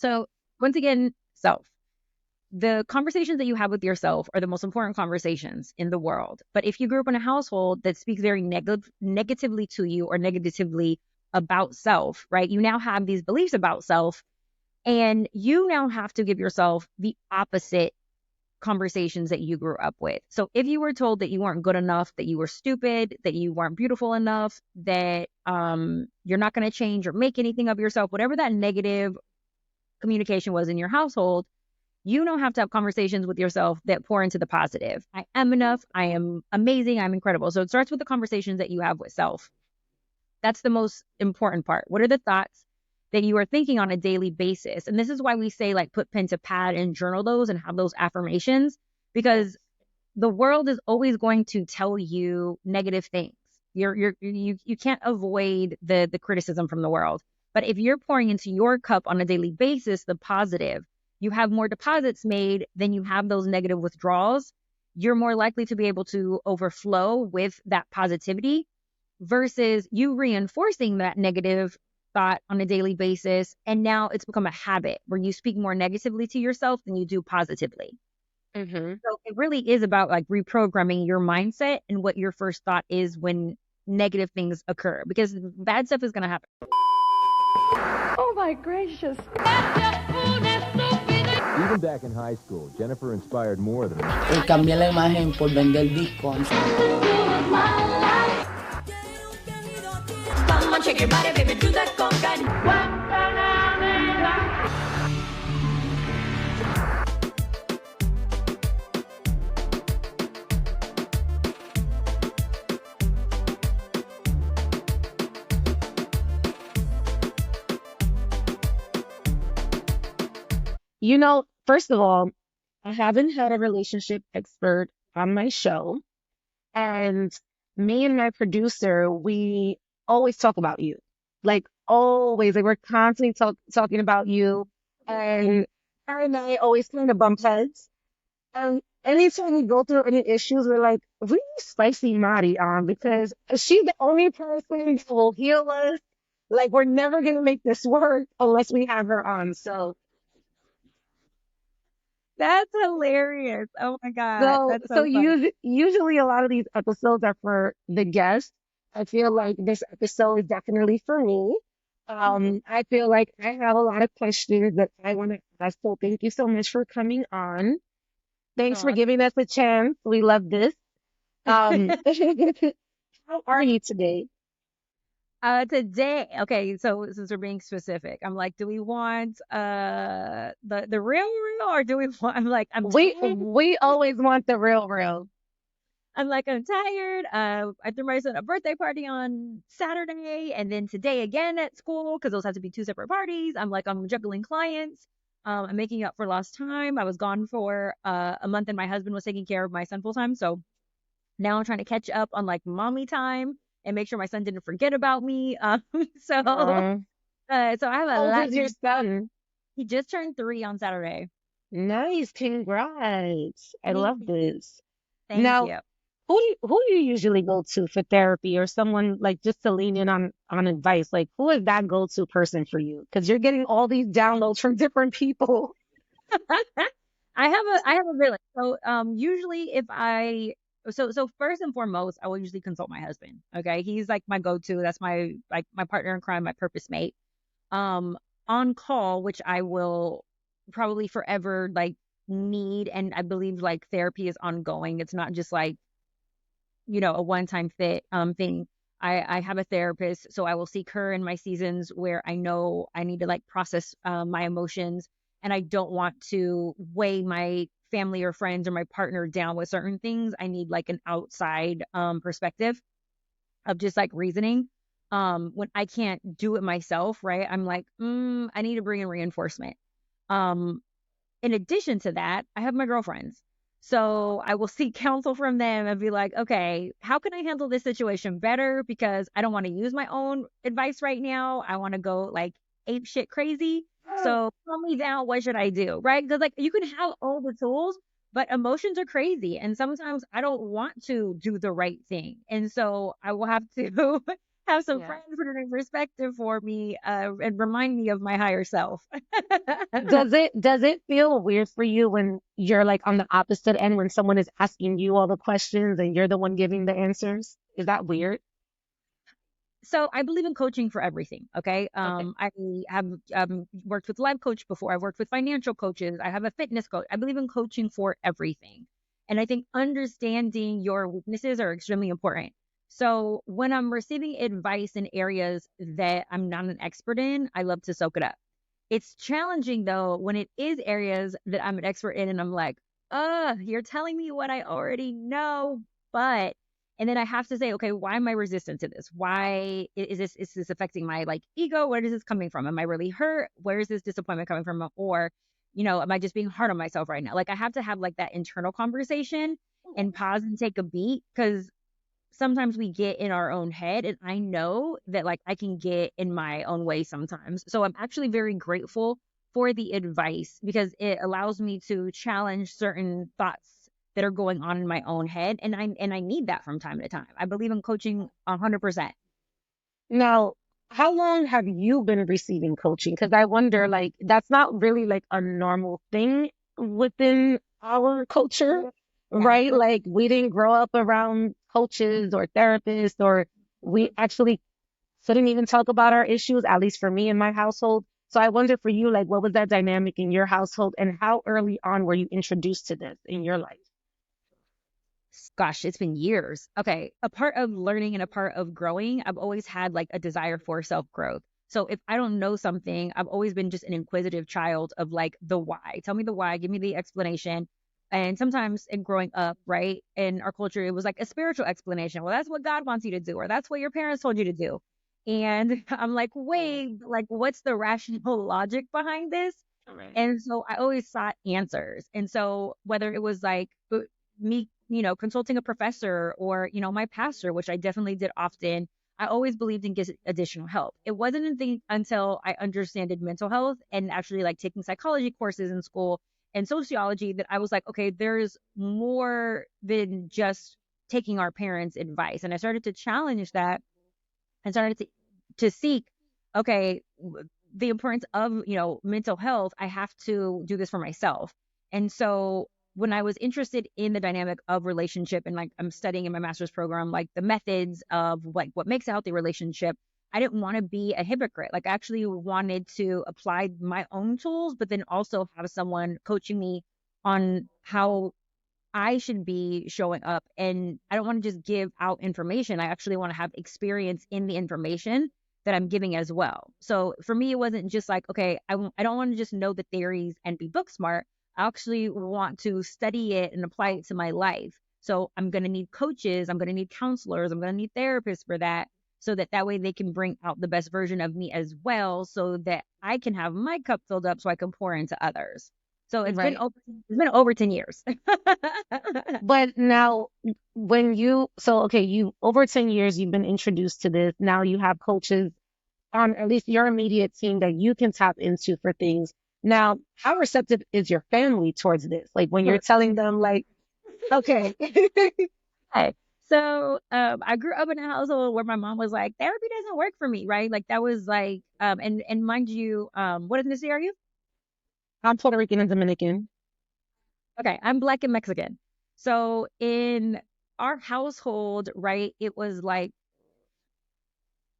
So once again, self. The conversations that you have with yourself are the most important conversations in the world. But if you grew up in a household that speaks very negatively to you or negatively about self, right? You now have these beliefs about self, and you now have to give yourself the opposite conversations that you grew up with. So if you were told that you weren't good enough, that you were stupid, that you weren't beautiful enough, that you're not going to change or make anything of yourself, whatever that negative communication was in your household, you don't have to have conversations with yourself that pour into the positive. I am enough. I am amazing. I'm incredible. So it starts with the conversations that you have with self. That's the most important part. What are the thoughts that you are thinking on a daily basis? And this is why we say, like, put pen to pad and journal those and have those affirmations, because the world is always going to tell you negative things. You can't avoid the criticism from the world. But if you're pouring into your cup on a daily basis the positive, you have more deposits made than you have those negative withdrawals. You're more likely to be able to overflow with that positivity versus you reinforcing that negative thought on a daily basis. And now it's become a habit where you speak more negatively to yourself than you do positively. Mm-hmm. So it really is about like reprogramming your mindset and what your first thought is when negative things occur, because bad stuff is going to happen. Oh my gracious. Even back in high school, Jennifer inspired more than Cambia la imagen por vender Bitcoin. Come on, shake your body, baby, do that conga. You know, first of all, I haven't had a relationship expert on my show. And me and my producer, we always talk about you. Like, always. Like, we're constantly talking about you. And her and I always kind of bump heads. And anytime we go through any issues, we're like, we need spicy Mari on because she's the only person that will heal us. Like, we're never going to make this work unless we have her on. So, That's hilarious. Oh my God. so, That's so so funny. usually a lot of these episodes are for the guests. I feel like this episode is definitely for me. I feel like I have a lot of questions that I want to ask. So thank you so much for coming on. Thanks for Aw. giving us a chance. We love this. Um, how are you today? Today, okay, so since we're being specific, I'm like, do we want the real or do we want? I'm like, I'm We tired. we always want the real. I'm tired. I threw my son a birthday party on Saturday, and then today again at school because those have to be two separate parties. I'm like, I'm juggling clients. I'm making up for lost time. I was gone for a month, and my husband was taking care of my son full time, so now I'm trying to catch up on like mommy time and make sure my son didn't forget about me. So so I have a How old lot. is your son? He just turned 3 on Saturday. Nice, congrats. I Thank love this. thank Now, you. who do you usually go to for therapy or someone like just to lean in on advice? Like who is that go-to person for you? Because you're getting all these downloads from different people. I have a village. So usually if I so first and foremost, I will usually consult my husband. Okay. He's like my go-to. That's my like my partner in crime, my purpose mate. Um on call, which I will probably forever like need, and I believe like therapy is ongoing. It's not just like, a one-time fit thing. I have a therapist, so I will seek her in my seasons where I know I need to like process my emotions, and I don't want to weigh my family or friends or my partner down with certain things. I need like an outside perspective of just like reasoning. When I can't do it myself, right? I'm like, I need to bring in reinforcement. Um, in addition to that, I have my girlfriends. So I will seek counsel from them and be like, okay, how can I handle this situation better? Because I don't want to use my own advice right now. I want to go like ape shit crazy. So calm me down. What should I do? Right? Because like you can have all the tools, but emotions are crazy. And sometimes I don't want to do the right thing. And so I will have to have some Yeah. friends put it in perspective for me, and remind me of my higher self. Does it feel weird for you when you're like on the opposite end when someone is asking you all the questions and you're the one giving the answers? Is that weird? So I believe in coaching for everything. Okay. Okay. I have worked with life coach before. I've worked with financial coaches. I have a fitness coach. I believe in coaching for everything. And I think understanding your weaknesses are extremely important. So when I'm receiving advice in areas that I'm not an expert in, I love to soak it up. It's challenging though when it is areas that I'm an expert in and I'm like, you're telling me what I already know, but and then I have to say, okay, why am I resistant to this? Why is this affecting my like ego? Where is this coming from? Am I really hurt? Where is this disappointment coming from? Or, am I just being hard on myself right now? Like I have to have like that internal conversation and pause and take a beat because sometimes we get in our own head and I know that like I can get in my own way sometimes. So I'm actually very grateful for the advice because it allows me to challenge certain thoughts that are going on in my own head and I need that from time to time. I believe in coaching 100%. Now, how long have you been receiving coaching? Because I wonder, like, that's not really like a normal thing within our culture, Yeah. right? Like, we didn't grow up around coaches or therapists, or we actually couldn't even talk about our issues, at least for me in my household. So I wonder for you, like, what was that dynamic in your household, and how early on were you introduced to this in your life? Gosh, it's been years. Okay. A part of learning and a part of growing, I've always had like a desire for self growth. So if I don't know something, I've always been just an inquisitive child of like the why. Tell me the why, give me the explanation. And sometimes in growing up, right, in our culture, it was like a spiritual explanation. Well, that's what God wants you to do, or that's what your parents told you to do. And I'm like, wait, like, what's the rational logic behind this? All right. And so I always sought answers. And so whether it was like me, consulting a professor or, my pastor, which I definitely did often, I always believed in getting additional help. It wasn't until I understood mental health and actually like taking psychology courses in school and sociology that I was like, okay, there's more than just taking our parents' advice. And I started to challenge that and started to seek, okay, the importance of, mental health. I have to do this for myself. And so when I was interested in the dynamic of relationship and like I'm studying in my master's program, like the methods of like what makes a healthy relationship, I didn't want to be a hypocrite. Like I actually wanted to apply my own tools, but then also have someone coaching me on how I should be showing up. And I don't want to just give out information. I actually want to have experience in the information that I'm giving as well. So for me, it wasn't just like, okay, I don't want to just know the theories and be book smart. I actually want to study it and apply it to my life. So I'm going to need coaches. I'm going to need counselors. I'm going to need therapists for that. So that way they can bring out the best version of me as well. So that I can have my cup filled up so I can pour into others. So Right. it's been over 10 years. But now, okay, you over 10 years, you've been introduced to this. Now you have coaches on at least your immediate team that you can tap into for things. Now, how receptive is your family towards this? Like when you're telling them, like, okay, Okay. So I grew up in a household where my mom was like, therapy doesn't work for me, right? Like that was like, and mind you, what ethnicity are you? I'm Puerto Rican and Dominican. Okay, I'm Black and Mexican. So in our household, right, it was like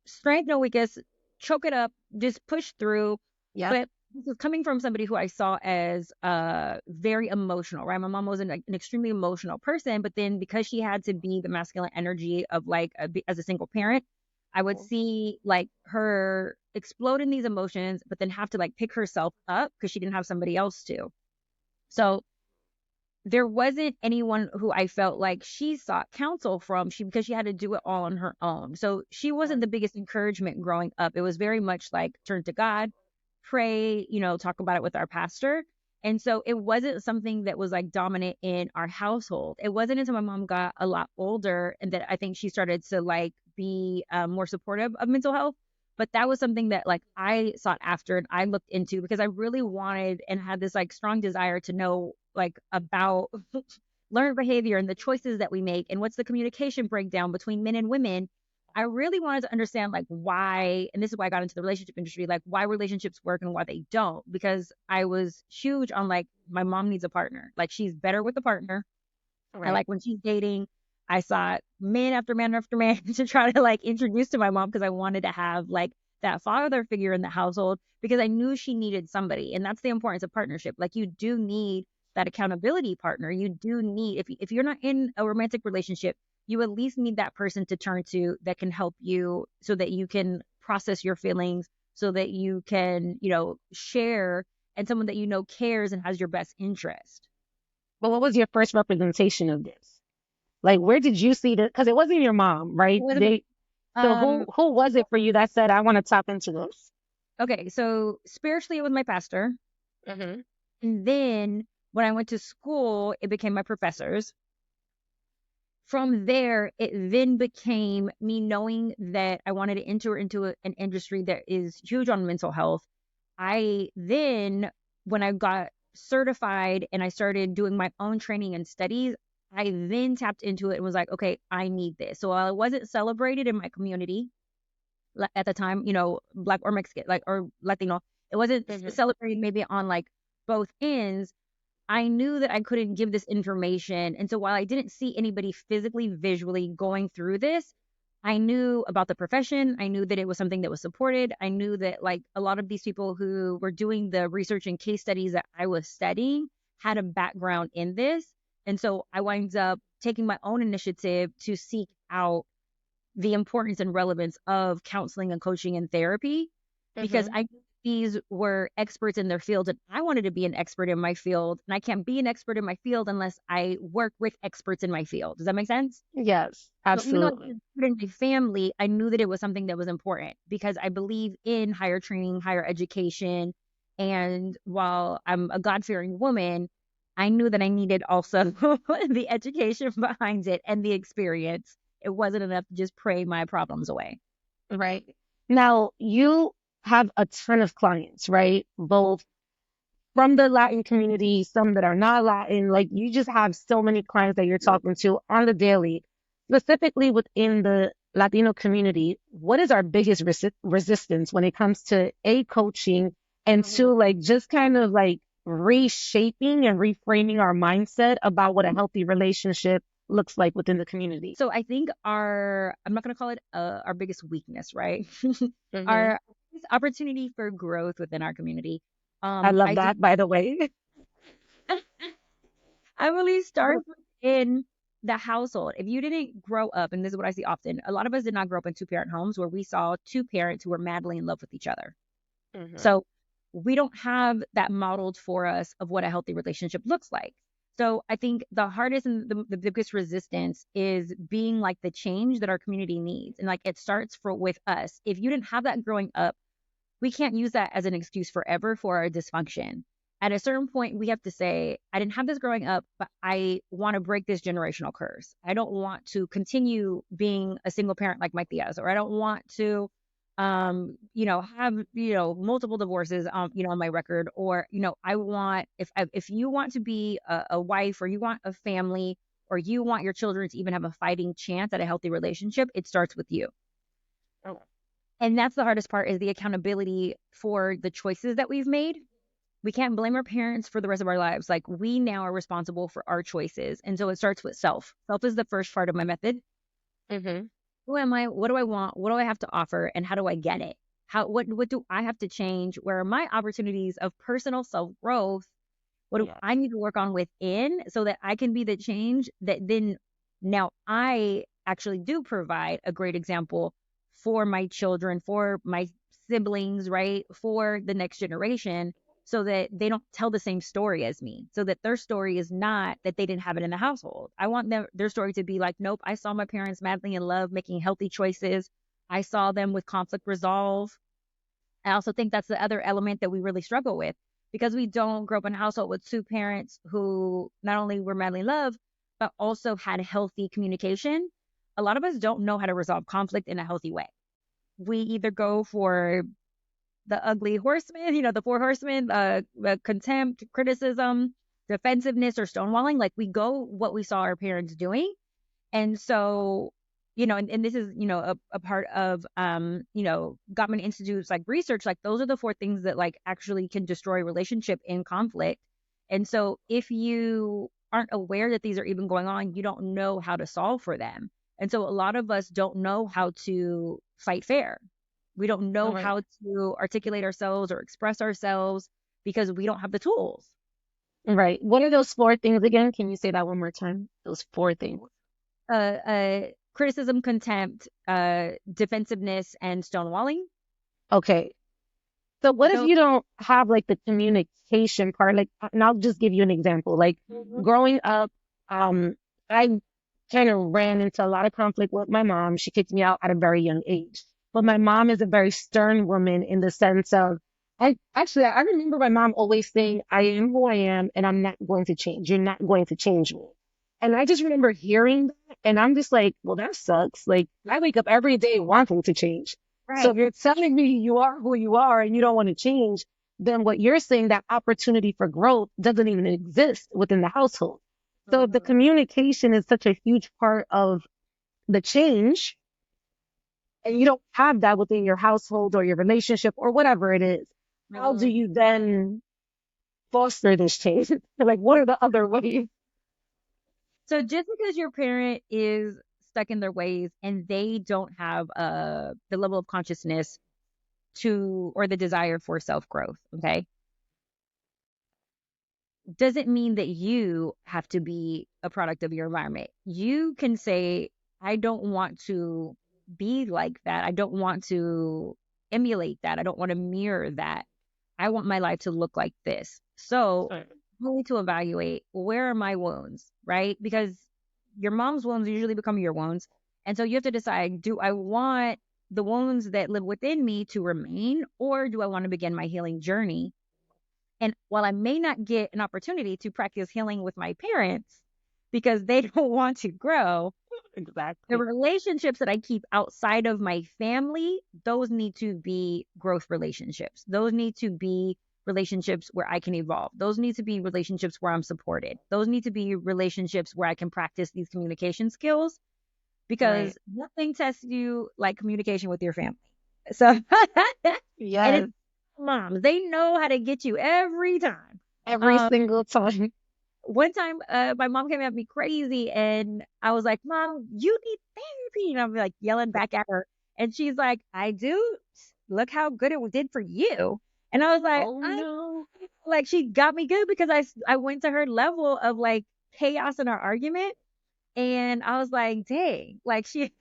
strength, no weakness, choke it up, just push through. Yep. But this is coming from somebody who I saw as very emotional, right? My mom was an extremely emotional person, but then because she had to be the masculine energy of like as a single parent, I would see like her explode in these emotions, but then have to like pick herself up because she didn't have somebody else to. So there wasn't anyone who I felt like she sought counsel from because she had to do it all on her own. So she wasn't the biggest encouragement growing up. It was very much like turn to God, pray, talk about it with our pastor. And so it wasn't something that was like dominant in our household. It wasn't until my mom got a lot older and that I think she started to like be more supportive of mental health. But that was something that like I sought after and I looked into because I really wanted and had this like strong desire to know like about learned behavior and the choices that we make and what's the communication breakdown between men and women I really wanted to understand like why, and this is why I got into the relationship industry, like why relationships work and why they don't. Because I was huge on like my mom needs a partner. Like she's better with a partner. I Right. like when she's dating, I sought man after man after man to try to like introduce to my mom because I wanted to have like that father figure in the household because I knew she needed somebody. And that's the importance of partnership. Like you do need that accountability partner. You do need, if you're not in a romantic relationship, you at least need that person to turn to that can help you so that you can process your feelings, so that you can, share, and someone that you know cares and has your best interest. But what was your first representation of this? Like, where did you see the? Because it wasn't your mom, It right? was They. So um who was it for you that said, I want to tap into this? Okay, so spiritually, it was my pastor. Hmm. And then when I went to school, it became my professors. From there, it then became me knowing that I wanted to enter into an industry that is huge on mental health. I then, when I got certified and I started doing my own training and studies, I then tapped into it and was like, okay, I need this. So while I wasn't celebrated in my community, at the time, Black or Mexican, like, or Latino. It wasn't Hmm. celebrated maybe on like both ends. I knew that I couldn't give this information. And so while I didn't see anybody physically, visually going through this, I knew about the profession. I knew that it was something that was supported. I knew that like a lot of these people who were doing the research and case studies that I was studying had a background in this. And so I winds up taking my own initiative to seek out the importance and relevance of counseling and coaching and therapy because Hmm. I knew these were experts in their field and I wanted to be an expert in my field. And I can't be an expert in my field unless I work with experts in my field. Does that make sense? Yes, So even though I absolutely. didn't put it in my family, I knew that it was something that was important because I believe in higher training, higher education. And while I'm a God fearing woman, I knew that I needed also the education behind it and the experience. It wasn't enough to just pray my problems away. Right. Now, you have a ton of clients, right? Both from the Latin community, some that are not Latin. Like, you just have so many clients that you're talking to on the daily. Specifically within the Latino community, what is our biggest resistance when it comes to A, coaching, and two, like just kind of like reshaping and reframing our mindset about what a healthy relationship looks like within the community? So I think I'm not going to call it our biggest weakness, right? Hmm. Our biggest opportunity for growth within our community. I love I think that, by the way. I believe starts in the household. If you didn't grow up, and this is what I see often, a lot of us did not grow up in two-parent homes where we saw two parents who were madly in love with each other. Hmm. So we don't have that modeled for us of what a healthy relationship looks like. So I think the hardest and the biggest resistance is being like the change that our community needs. And like it starts with us. If you didn't have that growing up, we can't use that as an excuse forever for our dysfunction. At a certain point, we have to say, I didn't have this growing up, but I want to break this generational curse. I don't want to continue being a single parent like my tias, or I don't want to, have, multiple divorces, on my record, or, I want, if you want to be a wife or you want a family or you want your children to even have a fighting chance at a healthy relationship, it starts with you. Oh, And that's the hardest part is the accountability for the choices that we've made. We can't blame our parents for the rest of our lives. Like we now are responsible for our choices. And so it starts with self. Self is the first part of my method. hmm. Who am I? What do I want? What do I have to offer? And how do I get it? What do I have to change? Where are my opportunities of personal self growth? What do Yes. I need to work on within so that I can be the change that then now I actually do provide a great example for my children, for my siblings, right? For the next generation so that they don't tell the same story as me, so that their story is not that they didn't have it in the household. I want their story to be like, nope, I saw my parents madly in love, making healthy choices. I saw them with conflict resolve. I also think that's the other element that we really struggle with because we don't grow up in a household with two parents who not only were madly in love, but also had healthy communication. A lot of us don't know how to resolve conflict in a healthy way. We either go for the ugly horsemen, the four horsemen, contempt, criticism, defensiveness, or stonewalling. Like we go what we saw our parents doing. And so and this is, a part of, Gottman Institute's like research, like those are the four things that like actually can destroy relationship in conflict. And so if you aren't aware that these are even going on, you don't know how to solve for them. And so a lot of us don't know how to fight fair. We don't know Right. how to articulate ourselves or express ourselves because we don't have the tools. Right. What are those four things again? Can you say that one more time? Those four things. Criticism, contempt, defensiveness, and stonewalling. Okay. So what if So, you don't have like the communication part? Like, and I'll just give you an example. Like growing up, I kind of ran into a lot of conflict with my mom. She kicked me out at a very young age. But my mom is a very stern woman in the sense of, I remember my mom always saying, I am who I am and I'm not going to change. You're not going to change me. And I just remember hearing that and I'm just like, well, that sucks. Like I wake up every day wanting to change. So right. if you're telling me you are who you are and you don't want to change, then what you're saying, that opportunity for growth doesn't even exist within the household. So if the Mhm. communication is such a huge part of the change, and you don't have that within your household or your relationship or whatever it is, how do Mhm. you then foster this change? Like, what are the other ways? So just because your parent is stuck in their ways and they don't have the level of consciousness to or the desire for self growth, okay, doesn't mean that you have to be a product of your environment. You can say, I don't want to be like that. I don't want to emulate that. I don't want to mirror that. I want my life to look like this. So you need to evaluate, where are my wounds, right? Because your mom's wounds usually become your wounds. And so you have to decide, do I want the wounds that live within me to remain, or do I want to begin my healing journey? And while I may not get an opportunity to practice healing with my parents because they don't want to grow, the Exactly. relationships that I keep outside of my family, those need to be growth relationships. Those need to be relationships where I can evolve. Those need to be relationships where I'm supported. Those need to be relationships where I can practice these communication skills Right. because nothing tests you like communication with your family. So, and it's Yes. moms, they know how to get you every time. Every Um, single time. one time, my mom came at me crazy, and I was like, "Mom, you need therapy," and I'm like yelling back at her, and she's like, "I do. Look how good it did for you." And I was like, Oh "I no. like she got me good because I went to her level of like chaos in our argument." And I was like, dang, like she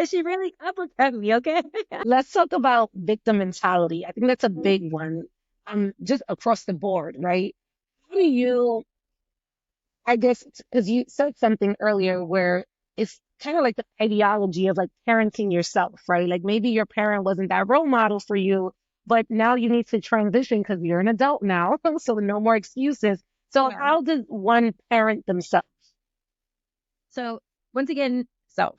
she really uppercut me, okay? Let's talk about victim mentality. I think that's a big one. Just across the board, right? How do you, I guess, because you said something earlier where it's kind of like the ideology of like parenting yourself, right? Like maybe your parent wasn't that role model for you, but now you need to transition because you're an adult now, so no more excuses. So Yeah. how does one parent themselves? So once again, self.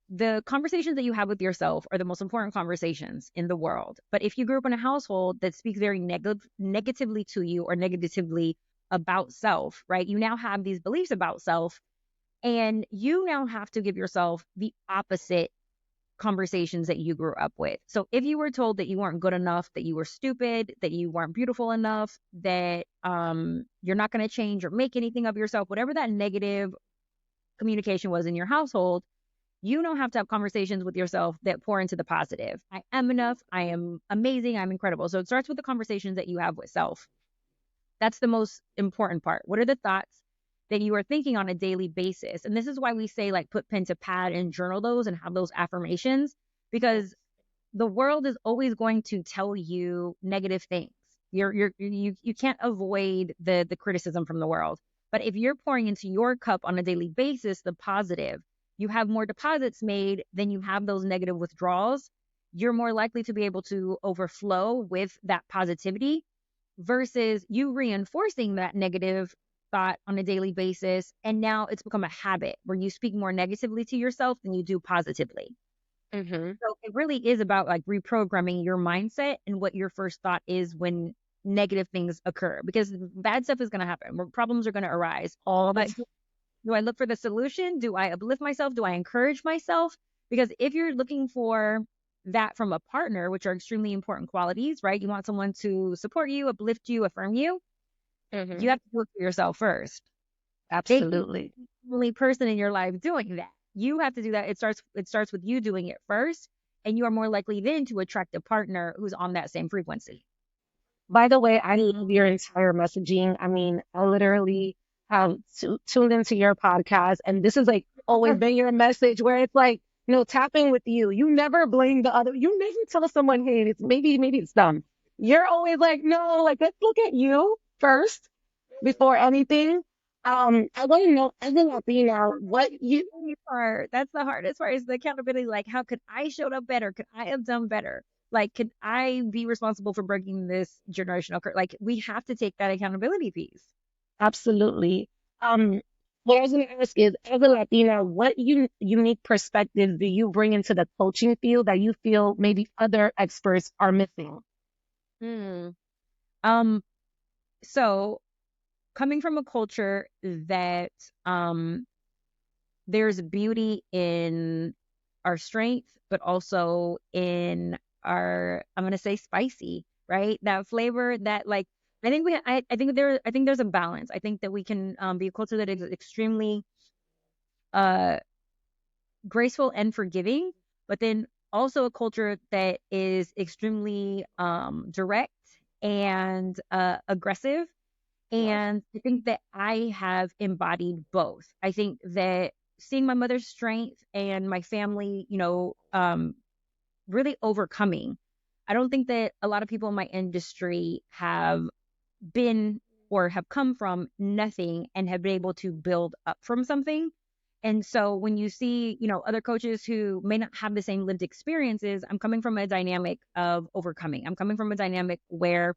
The conversations that you have with yourself are the most important conversations in the world. But if you grew up in a household that speaks very negatively to you or negatively about self, right? You now have these beliefs about self, and you now have to give yourself the opposite conversations that you grew up with. So if you were told that you weren't good enough, that you were stupid, that you weren't beautiful enough, that you're not going to change or make anything of yourself, whatever that negative communication was in your household, you don't have to have conversations with yourself that pour into the positive. I am enough. I am amazing. I'm incredible. So it starts with the conversations that you have with self. That's the most important part. What are the thoughts that you are thinking on a daily basis? And this is why we say, like, put pen to pad and journal those and have those affirmations, because the world is always going to tell you negative things. You can't avoid the criticism from the world. But if you're pouring into your cup on a daily basis the positive, you have more deposits made than you have those negative withdrawals. You're more likely to be able to overflow with that positivity versus you reinforcing that negative thought on a daily basis. And now it's become a habit where you speak more negatively to yourself than you do positively. Hmm. So it really is about like reprogramming your mindset and what your first thought is when negative things occur, because bad stuff is going to happen, where problems are going to arise. All the But time. Do I look for the solution? Do I uplift myself? Do I encourage myself? Because if you're looking for that from a partner, which are extremely important qualities, right? You want someone to support you, uplift you, affirm you. Hmm. You have to do it for yourself first. They can't Absolutely. be the only person in your life doing that. You have to do that. It starts with you doing it first, and you are more likely then to attract a partner who's on that same frequency. By the way, I love your entire messaging. I mean, I literally have tuned into your podcast, and this is like always been your message where it's like, tapping with you. You never blame the other. You never tell someone, hey, it's maybe it's them. You're always like, no, like let's look at you first before anything. I want to know as a Latina, what you Part. That's the hardest part is the accountability. Like, how could I showed up better? Could I have done better? Like, could I be responsible for breaking this generational curse? Like, we have to take that accountability piece. absolutely. Um, what I was going to ask is, as a Latina, what unique perspectives do you bring into the coaching field that you feel maybe other experts are missing? Hmm. Um, so coming from a culture that there's beauty in our strength, but also in our, I'm gonna say spicy, right? That flavor that like I think there's a balance. I think that we can be a culture that is extremely uh graceful and forgiving, but then also a culture that is extremely direct and aggressive. And I think that I have embodied both. I think that seeing my mother's strength and my family, really overcoming. I don't think that a lot of people in my industry have been or have come from nothing and have been able to build up from something. And so when you see, other coaches who may not have the same lived experiences, I'm coming from a dynamic of overcoming. I'm coming from a dynamic where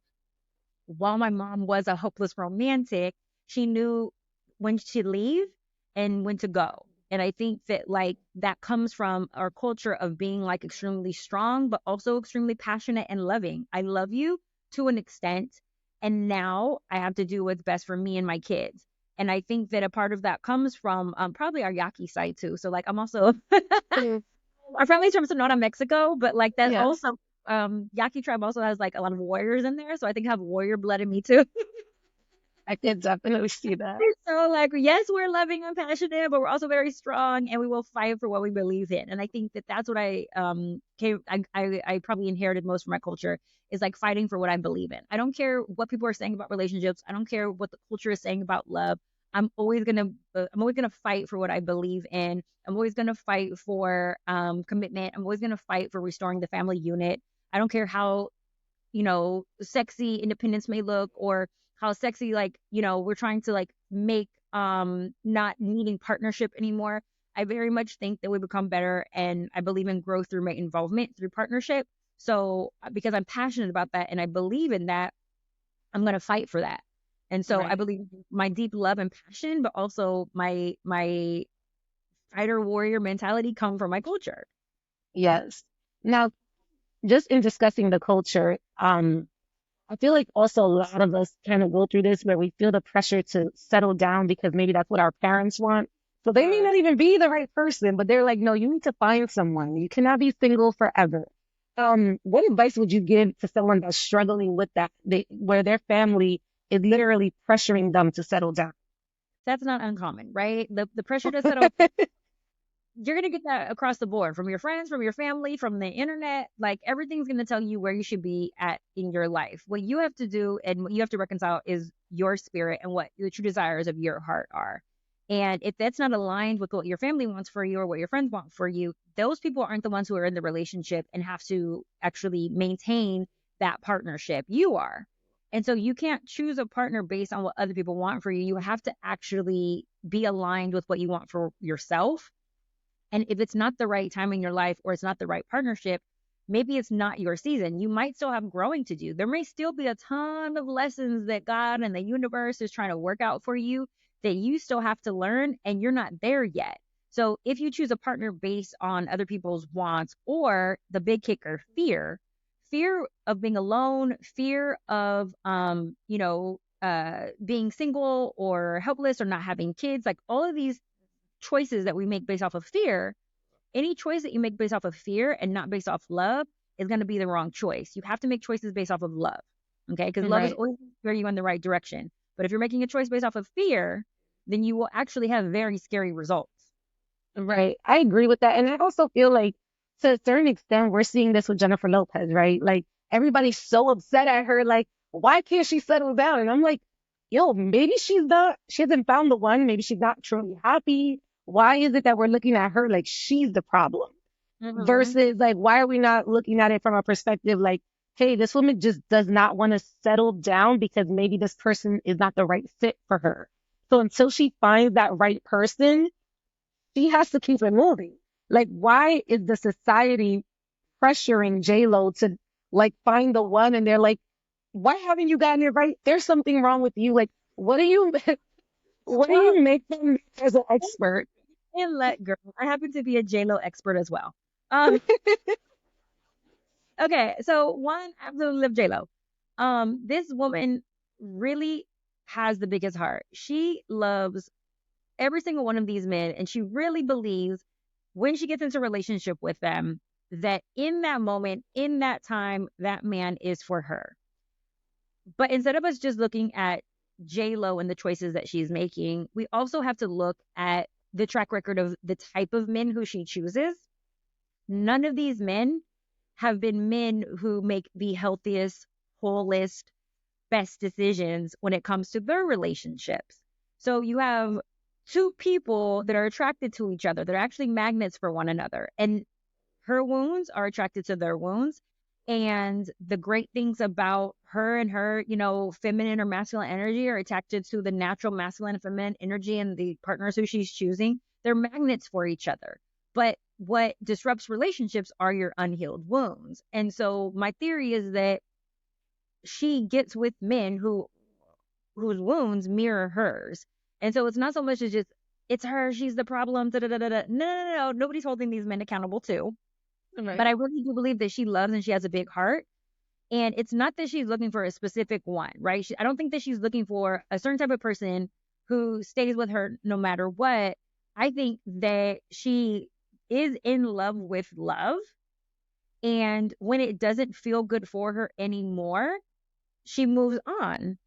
while my mom was a hopeless romantic, she knew when to leave and when to go. And I think that like that comes from our culture of being like extremely strong, but also extremely passionate and loving. I love you to an extent. And now I have to do what's best for me and my kids. And I think that a part of that comes from probably our Yaqui side too. So like I'm also Mm. our family's from Sonora, Mexico, but like that Yeah, also Yaqui tribe also has like a lot of warriors in there. So I think I have warrior blood in me too. I could definitely see that. So like yes, we're loving and passionate, but we're also very strong and we will fight for what we believe in. And I think that that's what I probably inherited most from my culture is like fighting for what I believe in. I don't care what people are saying about relationships. I don't care what the culture is saying about love. I'm always gonna fight for what I believe in. I'm always gonna fight for commitment. I'm always gonna fight for restoring the family unit. I don't care how sexy independence may look or how sexy like, we're trying to like make not needing partnership anymore. I very much think that we become better and I believe in growth through my involvement through partnership. So because I'm passionate about that and I believe in that, I'm going to fight for that. And so I Right. believe my deep love and passion, but also my fighter warrior mentality come from my culture. Yes. Now, just in discussing the culture, I feel like also a lot of us kind of go through this where we feel the pressure to settle down because maybe that's what our parents want. So they may not even be the right person, but they're like, no, you need to find someone. You cannot be single forever. What advice would you give to someone that's struggling with that, where their family is literally pressuring them to settle down? That's not uncommon, right? The pressure to settle, you're going to get that across the board from your friends, from your family, from the internet. Like everything's going to tell you where you should be at in your life. What you have to do and what you have to reconcile is your spirit and what the true desires of your heart are. And if that's not aligned with what your family wants for you or what your friends want for you, those people aren't the ones who are in the relationship and have to actually maintain that partnership. You are. And so you can't choose a partner based on what other people want for you. You have to actually be aligned with what you want for yourself, and if it's not the right time in your life or it's not the right partnership, maybe it's not your season. You might still have growing to do. There may still be a ton of lessons that God and the universe is trying to work out for you that you still have to learn, and you're not there yet. So if you choose a partner based on other people's wants or the big kicker, fear of being alone, fear of, being single or helpless or not having kids, like all of these choices that we make based off of fear, any choice that you make based off of fear and not based off love is going to be the wrong choice. You have to make choices based off of love. Okay. Because love is Right. always going to steer you in the right direction. But if you're making a choice based off of fear, then you will actually have very scary results. Right. I agree with that. And I also feel like to a certain extent, we're seeing this with Jennifer Lopez, right? Like everybody's so upset at her, like, why can't she settle down? And I'm like, yo, maybe she hasn't found the one. Maybe she's not truly happy. Why is it that we're looking at her like she's the problem? Mm-hmm. Versus like, why are we not looking at it from a perspective like, hey, this woman just does not want to settle down because maybe this person is not the right fit for her. So until she finds that right person, she has to keep it moving. Like, why is the society pressuring J Lo to like find the one? And they're like, why haven't you gotten it right? There's something wrong with you. Like, what do you, what do Well, you make them as an expert? and let girl. I happen to be a J Lo expert as well. Um, okay, so one, absolutely love J Lo. This woman really has the biggest heart. She loves every single one of these men, and she really believes when she gets into a relationship with them that in that moment, in that time, that man is for her. But instead of us just looking at J Lo and the choices that she's making, we also have to look at the track record of the type of men who she chooses. None of these men have been men who make the healthiest, wholest, best decisions when it comes to their relationships. So you have two people that are attracted to each other. They're actually magnets for one another. And her wounds are attracted to their wounds. And the great things about her and her, feminine or masculine energy are attracted to the natural masculine and feminine energy and the partners who she's choosing. They're magnets for each other. But what disrupts relationships are your unhealed wounds. And so my theory is that she gets with men whose wounds mirror hers. And so it's not so much as just it's her, she's the problem. Da, da, da, da, da. No, no, no, no. Nobody's holding these men accountable too. But Right. I really do believe that she loves and she has a big heart. And it's not that she's looking for a specific one, right? I don't think that she's looking for a certain type of person who stays with her no matter what. I think that she is in love with love. And when it doesn't feel good for her anymore, she moves on.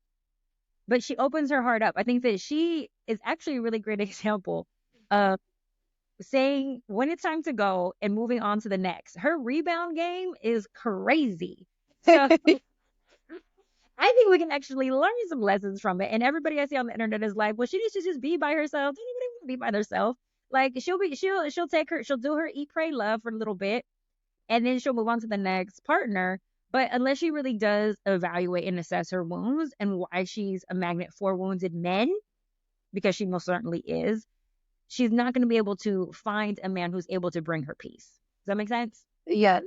But she opens her heart up. I think that she is actually a really great example of saying when it's time to go and moving on to the next. Her rebound game is crazy. So I think we can actually learn some lessons from it. And everybody I see on the internet is like, well, she needs to just be by herself. Anybody want to be by herself? Like she'll do her eat, pray, love for a little bit, and then she'll move on to the next partner. But unless she really does evaluate and assess her wounds and why she's a magnet for wounded men, because she most certainly is, she's not going to be able to find a man who's able to bring her peace. Does that make sense? Yes.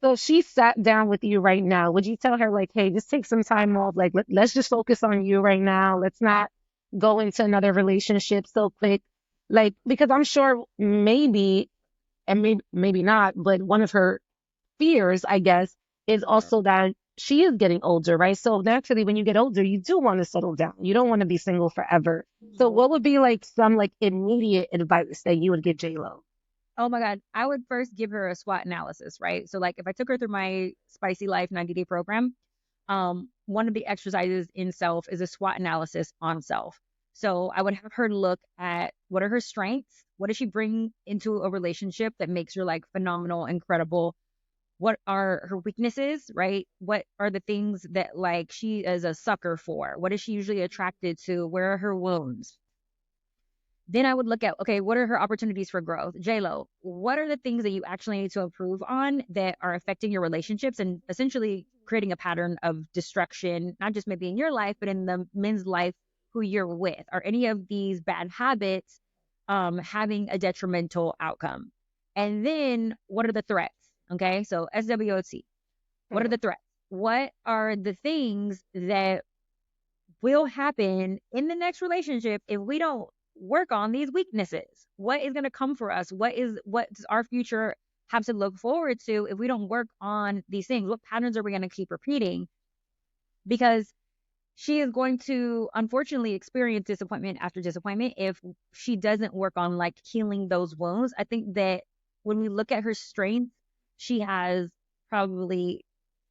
So if she sat down with you right now, would you tell her like, hey, just take some time off? Like, let's just focus on you right now. Let's not go into another relationship so quick. Like, because I'm sure maybe, and maybe not, but one of her fears, I guess, is also that she is getting older, right? So naturally, when you get older, you do want to settle down. You don't want to be single forever. So what would be like some like immediate advice that you would give J-Lo? Oh my God. I would first give her a SWOT analysis, right? So like if I took her through my Spicy Life 90-day program, one of the exercises in self is a SWOT analysis on self. So I would have her look at what are her strengths? What does she bring into a relationship that makes her like phenomenal, incredible? What are her weaknesses, right? What are the things that like she is a sucker for? What is she usually attracted to? Where are her wounds? Then I would look at, okay, what are her opportunities for growth? JLo, what are the things that you actually need to improve on that are affecting your relationships and essentially creating a pattern of destruction, not just maybe in your life, but in the men's life who you're with? Are any of these bad habits having a detrimental outcome? And then what are the threats? Okay, so SWOT, what are the threats? What are the things that will happen in the next relationship if we don't work on these weaknesses? What is going to come for us? What does our future have to look forward to if we don't work on these things? What patterns are we going to keep repeating? Because she is going to unfortunately experience disappointment after disappointment if she doesn't work on like healing those wounds. I think that when we look at her strengths, she has probably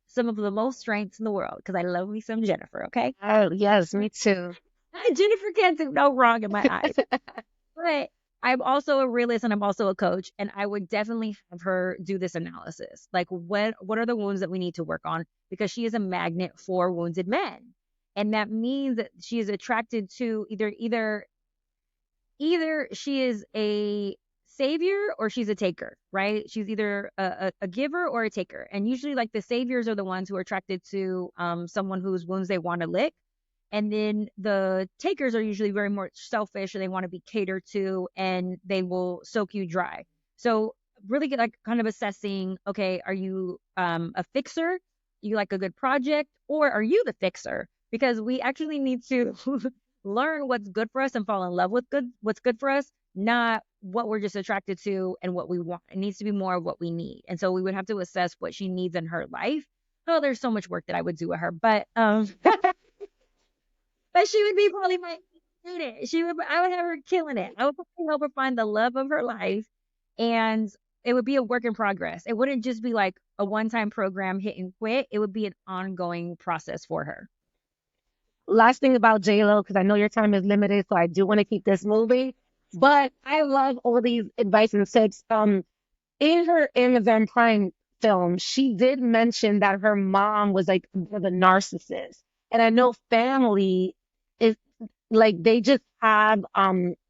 some of the most strengths in the world because I love me some Jennifer, okay? Oh, yes, me too. Jennifer can't do no wrong in my eyes. But I'm also a realist and I'm also a coach, and I would definitely have her do this analysis. Like what are the wounds that we need to work on? Because she is a magnet for wounded men. And that means that she is attracted to either she is a savior or she's a taker, right? She's either a giver or a taker. And usually like the saviors are the ones who are attracted to someone whose wounds they want to lick. And then the takers are usually very more selfish and they want to be catered to and they will soak you dry. So really get like kind of assessing, okay, are you a fixer? You like a good project, or are you the fixer? Because we actually need to learn what's good for us and fall in love with what's good for us, not what we're just attracted to and what we want. It needs to be more of what we need. And so we would have to assess what she needs in her life. Oh, there's so much work that I would do with her, but but she would be probably my student. I would have her killing it. I would probably help her find the love of her life, and it would be a work in progress. It wouldn't just be like a one-time program hit and quit. It would be an ongoing process for her. Last thing about J-Lo, because I know your time is limited, so I do want to keep this moving. But I love all these advice and tips. In her Amazon Prime film, she did mention that her mom was like a bit of a narcissist. And I know family is like they just have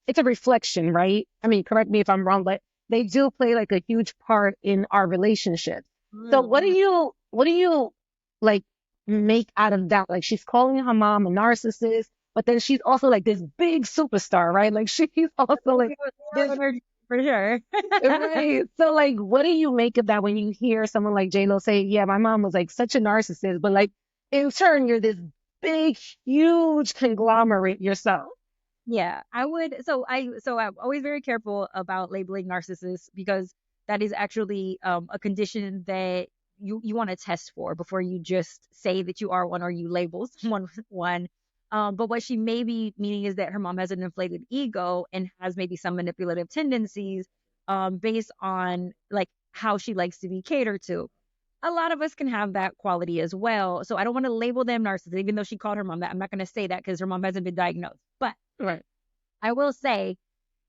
it's a reflection, right? I mean, correct me if I'm wrong, but they do play like a huge part in our relationship. So what do you like make out of that? Like she's calling her mom a narcissist, but then she's also like this big superstar, right? Like she's also like this. For sure. Right. So like what do you make of that when you hear someone like J Lo say, yeah, my mom was like such a narcissist, but like in turn you're this big, huge conglomerate yourself. Yeah, I would. So I'm always very careful about labeling narcissists because that is actually a condition that you want to test for before you just say that you are one or you label someone one. But what she may be meaning is that her mom has an inflated ego and has maybe some manipulative tendencies based on like how she likes to be catered to. A lot of us can have that quality as well. So I don't want to label them narcissists, even though she called her mom that. I'm not going to say that because her mom hasn't been diagnosed. But Right. I will say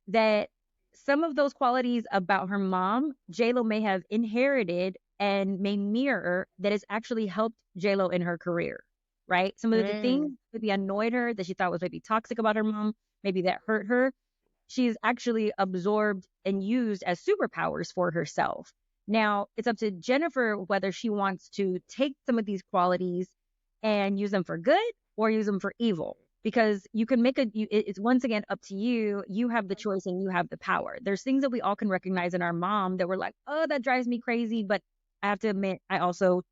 that some of those qualities about her mom, JLo may have inherited and may mirror that has actually helped JLo in her career, right? Some of the things Mm. maybe annoyed her that she thought was maybe toxic about her mom, maybe that hurt her, she's actually absorbed and used as superpowers for herself. Now, it's up to Jennifer whether she wants to take some of these qualities and use them for good or use them for evil. Because you can make it's once again up to you. You have the choice and you have the power. There's things that we all can recognize in our mom that we're like, oh, that drives me crazy. But I have to admit, I also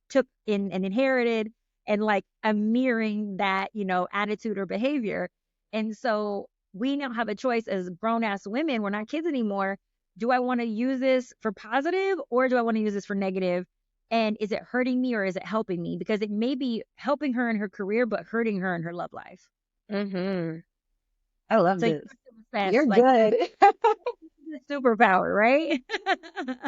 took in and inherited and like I'm mirroring that, attitude or behavior. And so we now have a choice as grown ass women. We're not kids anymore. Do I want to use this for positive or do I want to use this for negative? And is it hurting me or is it helping me? Because it may be helping her in her career, but hurting her in her love life. Mm-hmm. I love So you this. have to You're assess, like, good. the superpower, right?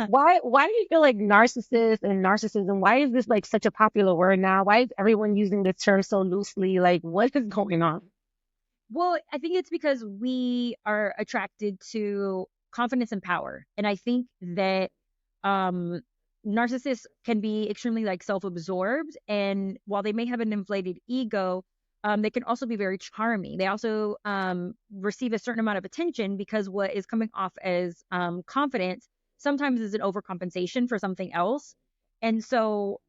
Why do you feel like narcissist and narcissism? Why is this like such a popular word now? Why is everyone using this term so loosely? Like, what is going on? Well, I think it's because we are attracted to confidence and power. And I think that um narcissists can be extremely like self-absorbed, and while they may have an inflated ego, they can also be very charming. They also receive a certain amount of attention because what is coming off as confidence sometimes is an overcompensation for something else. And so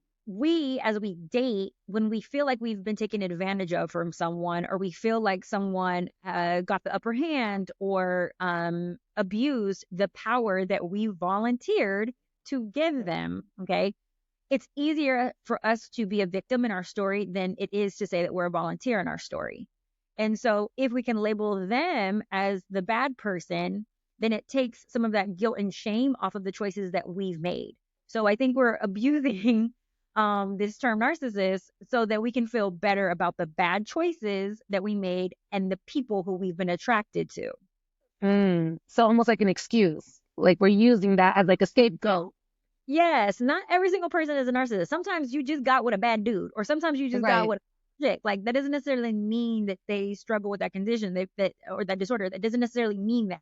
as we date, when we feel like we've been taken advantage of from someone, or we feel like someone got the upper hand or abused the power that we volunteered to give them, okay, it's easier for us to be a victim in our story than it is to say that we're a volunteer in our story. And so if we can label them as the bad person, then it takes some of that guilt and shame off of the choices that we've made. So I think we're abusing this term narcissist so that we can feel better about the bad choices that we made and the people who we've been attracted to. So almost like an excuse. Like we're using that as like a scapegoat. Yes, not every single person is a narcissist. Sometimes you just got with a bad dude, or sometimes you just got Right. with a chick. Like that doesn't necessarily mean that they struggle with that condition, that or that disorder. That doesn't necessarily mean that.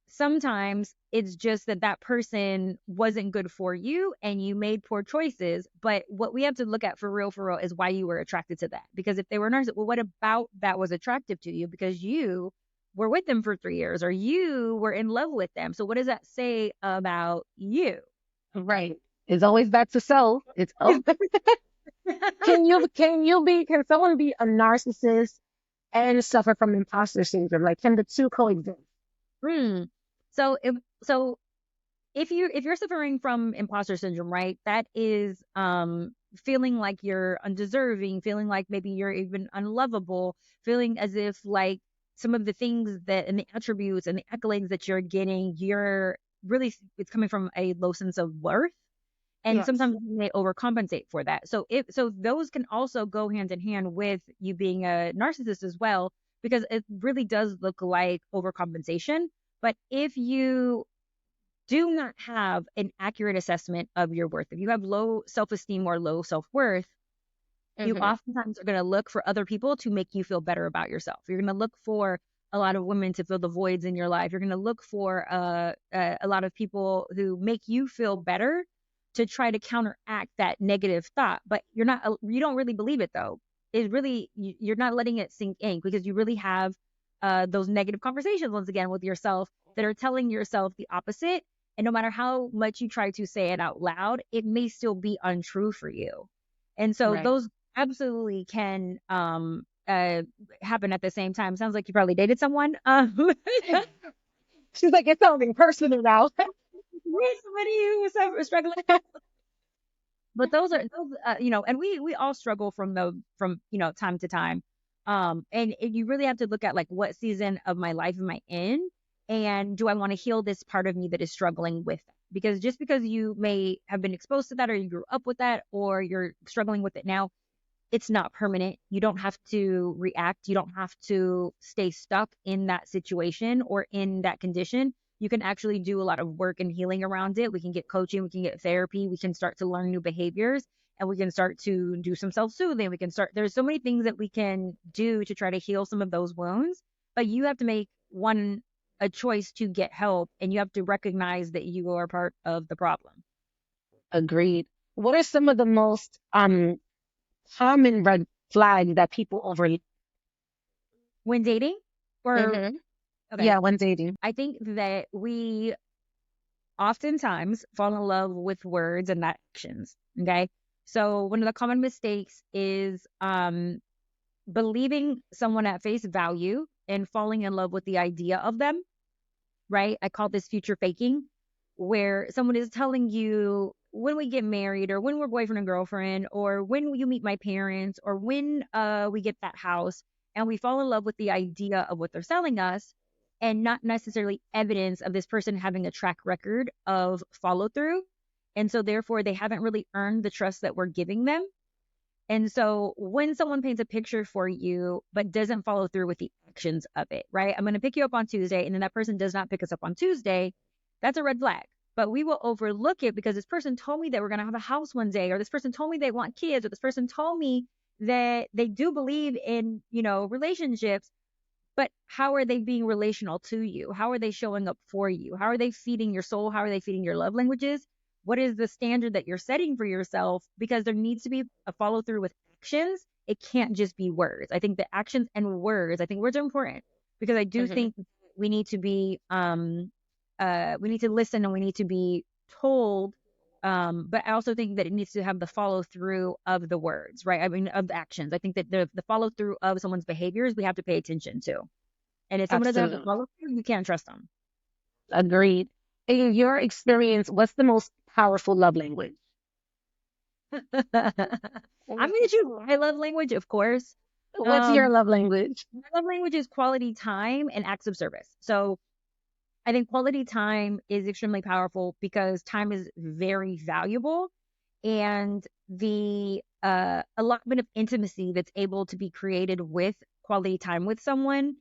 Sometimes it's just that that person wasn't good for you and you made poor choices. But what we have to look at for real, is why you were attracted to that. Because if they were narcissist, well, what about that was attractive to you? Because you were with them for 3 years or you were in love with them. So what does that say about you? Right. It's always back to self. It's oh, can someone be a narcissist and suffer from imposter syndrome? Like can the two coexist? Hmm. So if you're suffering from imposter syndrome, right, that is feeling like you're undeserving, feeling like maybe you're even unlovable, feeling as if like some of the things that and the attributes and the accolades that you're getting, you're really it's coming from a low sense of worth. And Yes. sometimes they overcompensate for that. So those can also go hand in hand with you being a narcissist as well, because it really does look like overcompensation. But if you do not have an accurate assessment of your worth, if you have low self-esteem or low self-worth, you Hmm. oftentimes are going to look for other people to make you feel better about yourself. You're going to look for a lot of women to fill the voids in your life. You're going to look for a lot of people who make you feel better to try to counteract that negative thought. But you don't really believe it though. It really, you're not letting it sink in because you really have those negative conversations once again with yourself that are telling yourself the opposite. And no matter how much you try to say it out loud, it may still be untrue for you. And so Right. those absolutely can happen at the same time. Sounds like you probably dated someone. She's like, it's sounding personal now. Somebody who was struggling. But those, and we all struggle from time to time. And you really have to look at like what season of my life am I in, and do I want to heal this part of me that is struggling with it? Because just because you may have been exposed to that, or you grew up with that, or you're struggling with it now, it's not permanent. You don't have to react. You don't have to stay stuck in that situation or in that condition. You can actually do a lot of work and healing around it. We can get coaching, we can get therapy, we can start to learn new behaviors, and we can start to do some self-soothing. There's so many things that we can do to try to heal some of those wounds, but you have to make a choice to get help, and you have to recognize that you are part of the problem. Agreed. What are some of the most common red flags that people overlook? When dating, or Hmm. okay, Yeah, when dating. I think that we oftentimes fall in love with words and not actions. Okay. So one of the common mistakes is believing someone at face value and falling in love with the idea of them, right? I call this future faking, where someone is telling you when we get married, or when we're boyfriend and girlfriend, or when you meet my parents, or when we get that house, and we fall in love with the idea of what they're selling us, and not necessarily evidence of this person having a track record of follow through. And so therefore they haven't really earned the trust that we're giving them. And so when someone paints a picture for you, but doesn't follow through with the actions of it, right? I'm going to pick you up on Tuesday, and then that person does not pick us up on Tuesday. That's a red flag. But we will overlook it because this person told me that we're going to have a house one day, or this person told me they want kids, or this person told me that they do believe in, relationships. But how are they being relational to you? How are they showing up for you? How are they feeding your soul? How are they feeding your love languages? What is the standard that you're setting for yourself? Because there needs to be a follow through with actions. It can't just be words. I think the actions and words, I think words are important, because I do Hmm. think we need to be we need to listen and we need to be told. But I also think that it needs to have the follow through of the words, right? I mean, of the actions. I think that the follow through of someone's behaviors we have to pay attention to. And if someone doesn't have the Absolutely. follow through, you can't trust them. Agreed. In your experience, what's the most powerful love language? I'm gonna choose my love language, of course. What's your Um, love language? my love language is quality time and acts of service. So I think quality time is extremely powerful because time is very valuable. and the allotment of intimacy that's able to be created with quality time with someone,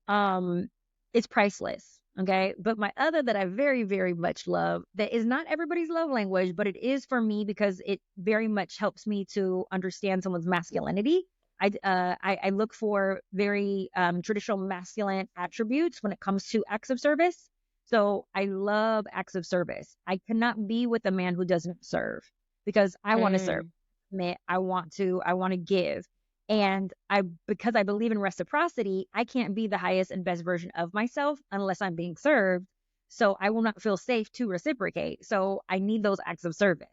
um, is priceless. Okay. But my other that I very, very much love, that is not everybody's love language, but it is for me because it very much helps me to understand someone's masculinity. I look for very traditional masculine attributes when it comes to acts of service. So I love acts of service. I cannot be with a man who doesn't serve because I want to serve. Mm. Man, I want to give. And because I believe in reciprocity, I can't be the highest and best version of myself unless I'm being served. So I will not feel safe to reciprocate. So I need those acts of service.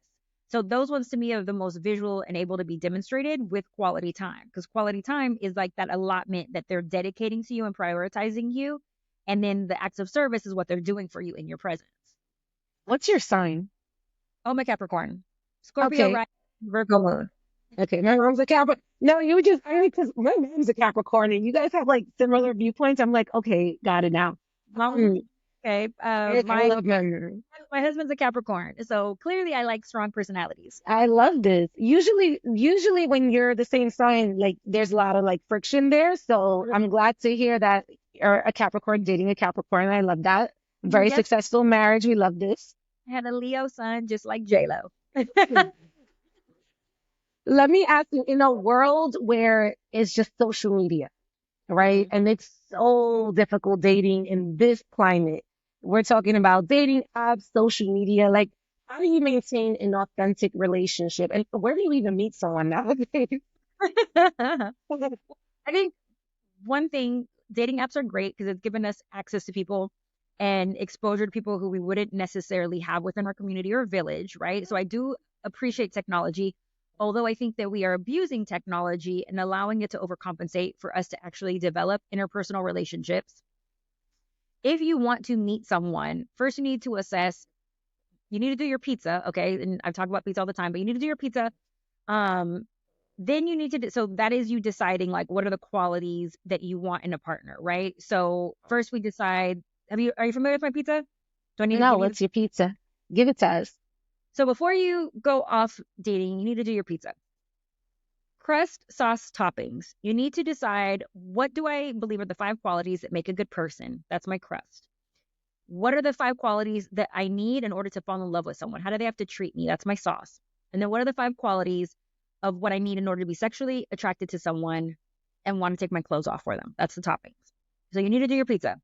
So those ones to me are the most visual and able to be demonstrated with quality time, because quality time is like that allotment that they're dedicating to you and prioritizing you. And then the acts of service is what they're doing for you in your presence. What's your sign? Oh, my Capricorn, Scorpio, Okay. right? Virgo moon. Okay. My mom's a Capricorn. No, you just, I mean, because my mom's a Capricorn and you guys have like similar viewpoints. I'm like, okay, got it now. Mom, Mm. okay. I love my mom. My husband's a Capricorn, so clearly I like strong personalities. I love this. Usually when you're the same sign, like there's a lot of like friction there. So I'm glad to hear that you're a Capricorn dating a Capricorn. I love that. Very Yes, successful marriage. We love this. I had a Leo sun just like J Lo. Let me ask you, in a world where it's just social media, right? Mhm. And it's so difficult dating in this climate. We're talking about dating apps, social media. Like, how do you maintain an authentic relationship? And where do you even meet someone nowadays? I think one thing, dating apps are great because it's given us access to people and exposure to people who we wouldn't necessarily have within our community or village, right? So I do appreciate technology, although I think that we are abusing technology and allowing it to overcompensate for us to actually develop interpersonal relationships. If you want to meet someone, first you need to assess, you need to do your pizza, okay? And I've talked about pizza all the time, but you need to do your pizza. Um, then you need to, so that is you deciding like what are the qualities that you want in a partner, right? So first we decide, are you familiar with my pizza? Do I need to No, give you what's your pizza? Give it to us. so before you go off dating, you need to do your pizza. Crust, sauce, toppings. You need to decide, what do I believe are the 5 qualities that make a good person? That's my crust. What are the 5 qualities that I need in order to fall in love with someone? How do they have to treat me? That's my sauce. And then what are the 5 qualities of what I need in order to be sexually attracted to someone and want to take my clothes off for them? That's the toppings. So you need to do your pizza.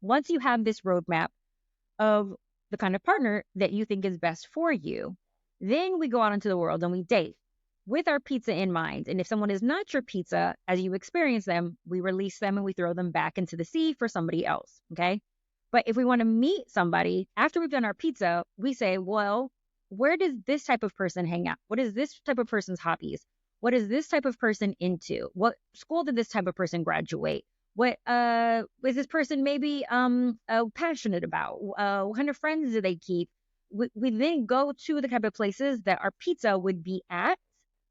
Once you have this roadmap of the kind of partner that you think is best for you, then we go out into the world and we date with our pizza in mind. And if someone is not your pizza, as you experience them, we release them and we throw them back into the sea for somebody else. Okay. But if we want to meet somebody after we've done our pizza, we say, well, where does this type of person hang out? What is this type of person's hobbies? What is this type of person into? What school did this type of person graduate? What is this person maybe passionate about? What kind of friends do they keep? We then go to the type of places that our pizza would be at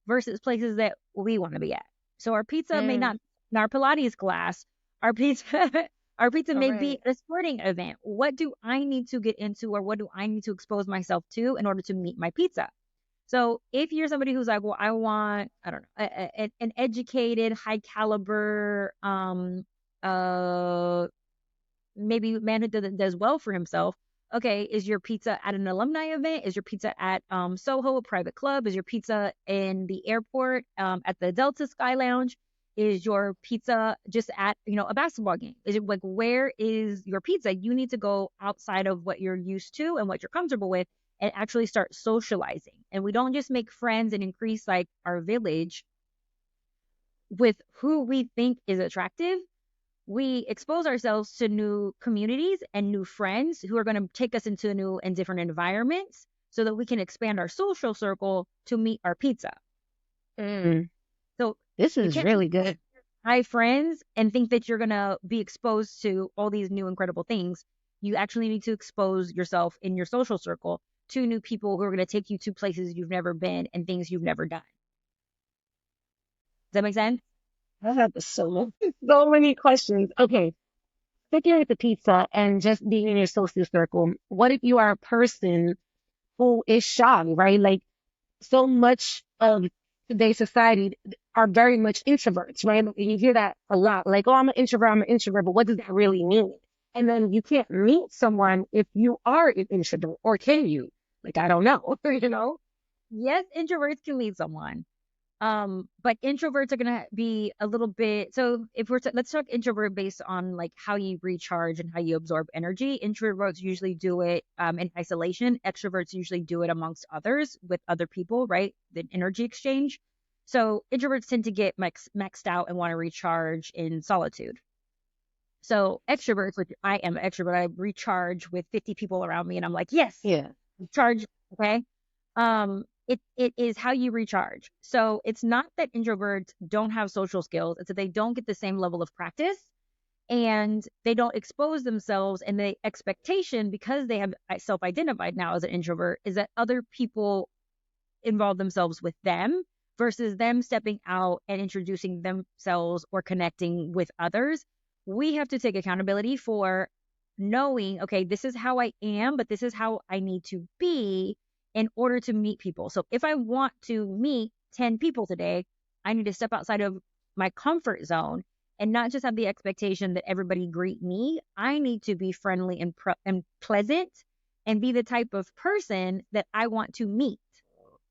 versus places that we want to be at. So our pizza may not Mm, in our Pilates class, our pizza our pizza all may be right. at a sporting event. What do I need to get into, or what do I need to expose myself to in order to meet my pizza? So if you're somebody who's like, well, I want, I don't know, an educated, high caliber, uh, maybe man who does well for himself. Okay, is your pizza at an alumni event? Is your pizza at Soho, a private club? Is your pizza in the airport, at the Delta Sky Lounge? Is your pizza just at, a basketball game? Is it like, where is your pizza? You need to go outside of what you're used to and what you're comfortable with and actually start socializing. And we don't just make friends and increase like our village with who we think is attractive. We expose ourselves to new communities and new friends who are going to take us into new and different environments so that we can expand our social circle to meet our pizza. Mm, So this you is can't really good. high friends and think that you're going to be exposed to all these new incredible things. You actually need to expose yourself in your social circle to new people who are going to take you to places you've never been and things you've never done. Does that make sense? I have so many questions. Okay, sticking with the pizza and just being in your social circle. What if you are a person who is shy, right? Like so much of today's society are very much introverts, right? And you hear that a lot, like, oh, I'm an introvert, but what does that really mean? And then you can't meet someone if you are an introvert, or can you? Like, I don't know, you know? Yes, introverts can meet someone. But introverts are gonna be a little bit. So if let's talk introvert based on like how you recharge and how you absorb energy. Introverts usually do it in isolation. Extroverts usually do it amongst others with other people, right? The energy exchange. So introverts tend to get maxed out and want to recharge in solitude. So extroverts, which I am an extrovert, I recharge with 50 people around me, and I'm like, yes, Yeah, charge. Okay. It is how you recharge. So it's not that introverts don't have social skills, it's that they don't get the same level of practice and they don't expose themselves. And the expectation, because they have self-identified now as an introvert, is that other people involve themselves with them versus them stepping out and introducing themselves or connecting with others. We have to take accountability for knowing, okay, this is how I am, but this is how I need to be in order to meet people. So if I want to meet 10 people today, I need to step outside of my comfort zone and not just have the expectation that everybody greet me. I need to be friendly and pleasant and be the type of person that I want to meet.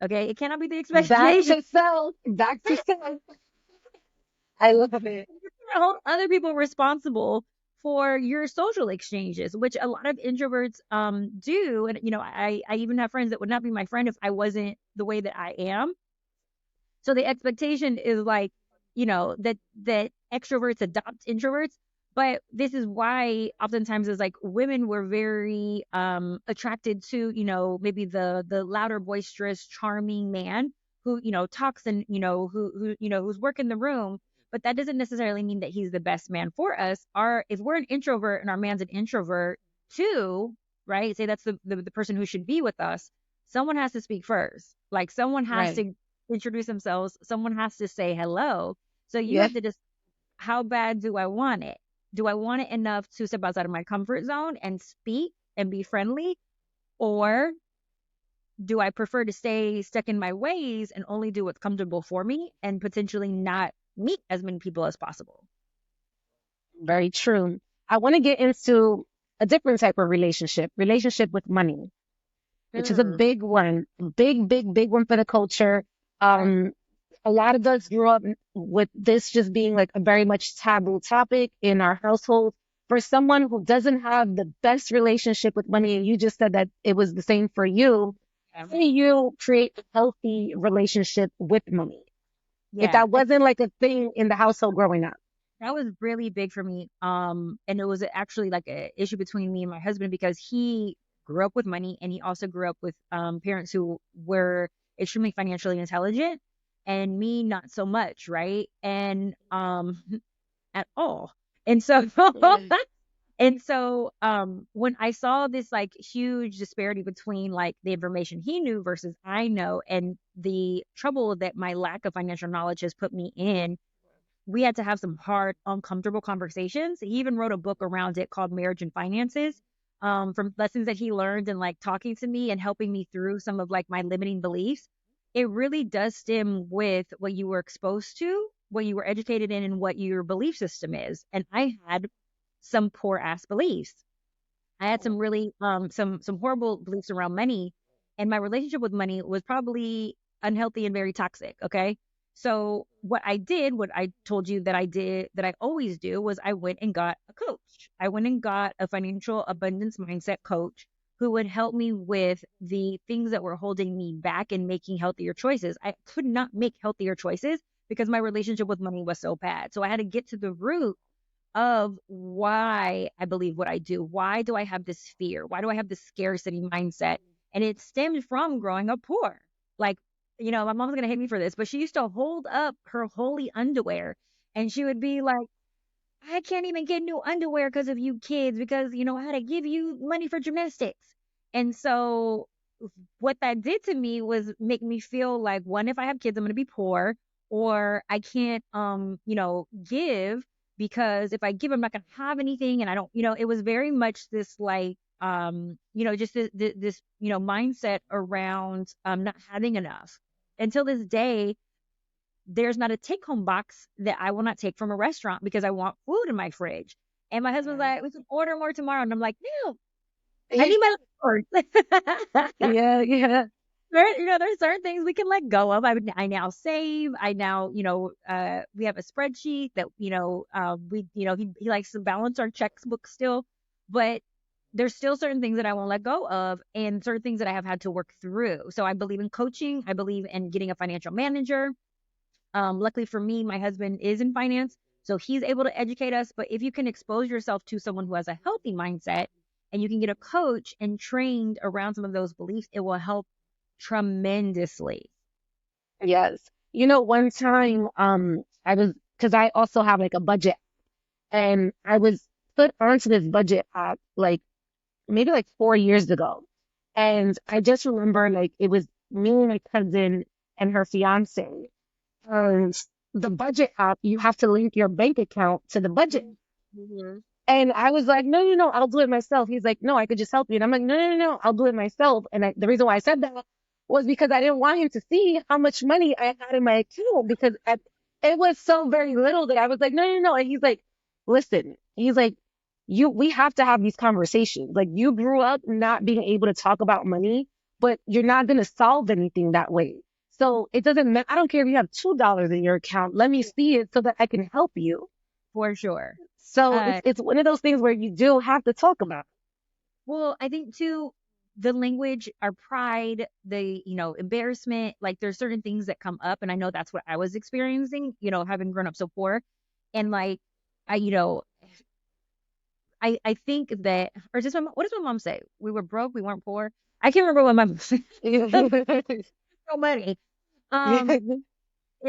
Okay, it cannot be the back expectation to self, back to self. I love it. to hold other people responsible for your social exchanges, which a lot of introverts do. And I even have friends that would not be my friend if I wasn't the way that I am. So the expectation is like, that extroverts adopt introverts. But this is why oftentimes is like women were very attracted to, maybe the louder, boisterous, charming man who, talks and, who's working the room. But that doesn't necessarily mean that he's the best man for us. If we're an introvert and our man's an introvert too, right? Say that's the person who should be with us. Someone has to speak first. Like someone has Right. to introduce themselves. Someone has to say hello. So you Yeah. have to just, how bad do I want it? Do I want it enough to step outside of my comfort zone and speak and be friendly? Or do I prefer to stay stuck in my ways and only do what's comfortable for me and potentially not meet as many people as possible? Very true. I want to get into a different type of relationship with money, which is a Sure. big one, big one for the culture. Right. Um, a lot of us grew up with this just being like a very much taboo topic in our household. For someone who doesn't have the best relationship with money, and you just said that it was the same for you, how do you create a healthy relationship with money? If Yeah. that wasn't like a thing in the household growing up. That was really big for me. And it was actually like a issue between me and my husband because he grew up with money and he also grew up with parents who were extremely financially intelligent and me not so much, right? And at all. And so Yeah. and so when I saw this like huge disparity between like the information he knew versus I know and the trouble that my lack of financial knowledge has put me in, we had to have some hard, uncomfortable conversations. He even wrote a book around it called Marriage and Finances, from lessons that he learned and like talking to me and helping me through some of like my limiting beliefs. It really does stem with what you were exposed to, what you were educated in, and what your belief system is. And I had some poor ass beliefs. I had some really some horrible beliefs around money, and my relationship with money was probably unhealthy and very toxic. Okay. So what I did, what I told you that I did, that I always do, was I went and got a coach. I went and got a financial abundance mindset coach who would help me with the things that were holding me back and making healthier choices. I could not make healthier choices because my relationship with money was so bad. So I had to get to the root of why I believe what I do. Why do I have this fear? Why do I have this scarcity mindset? And it stemmed from growing up poor. Like, my mom's going to hate me for this, but she used to hold up her holy underwear and she would be like, I can't even get new underwear because of you kids, because, I had to give you money for gymnastics. And so what that did to me was make me feel like, one, if I have kids, I'm going to be poor, or I can't, give because if I give, I'm not going to have anything. And I don't, it was very much this like just this mindset around not having enough. Until this day, there's not a take home box that I will not take from a restaurant because I want food in my fridge. And my husband's Yeah. like, we can order more tomorrow. And I'm like, no, I need my leftovers. Yeah, yeah. There's certain things we can let go of. I now save. I now, we have a spreadsheet that, he likes to balance our checkbook still, but there's still certain things that I won't let go of and certain things that I have had to work through. So I believe in coaching. I believe in getting a financial manager. Luckily for me, my husband is in finance, so he's able to educate us. But if you can expose yourself to someone who has a healthy mindset and you can get a coach and trained around some of those beliefs, it will help tremendously. Yes. One time, I was, because I also have like a budget, and I was put onto this budget app like maybe like 4 years ago. And I just remember like it was me and my cousin and her fiance. And the budget app, you have to link your bank account to the budget. Mhm. And I was like, no, no, no, I'll do it myself. He's like, no, I could just help you. And I'm like, no, no, no, no, I'll do it myself. And the reason why I said that was because I didn't want him to see how much money I had in my account because it was so very little that I was like, no, no, no. And he's like, listen, he's like, we have to have these conversations. Like you grew up not being able to talk about money, but you're not going to solve anything that way. So it doesn't matter. I don't care if you have $2 in your account. Let me see it so that I can help you. For sure. So Uh, it's one of those things where you do have to talk about well, I think too, the language, our pride, the, embarrassment, like there's certain things that come up. And I know that's what I was experiencing, having grown up so poor. And like, I, you know, I think that, or just what does my mom say? We were broke, we weren't poor. I can't remember what my mom said. it. So money. Um,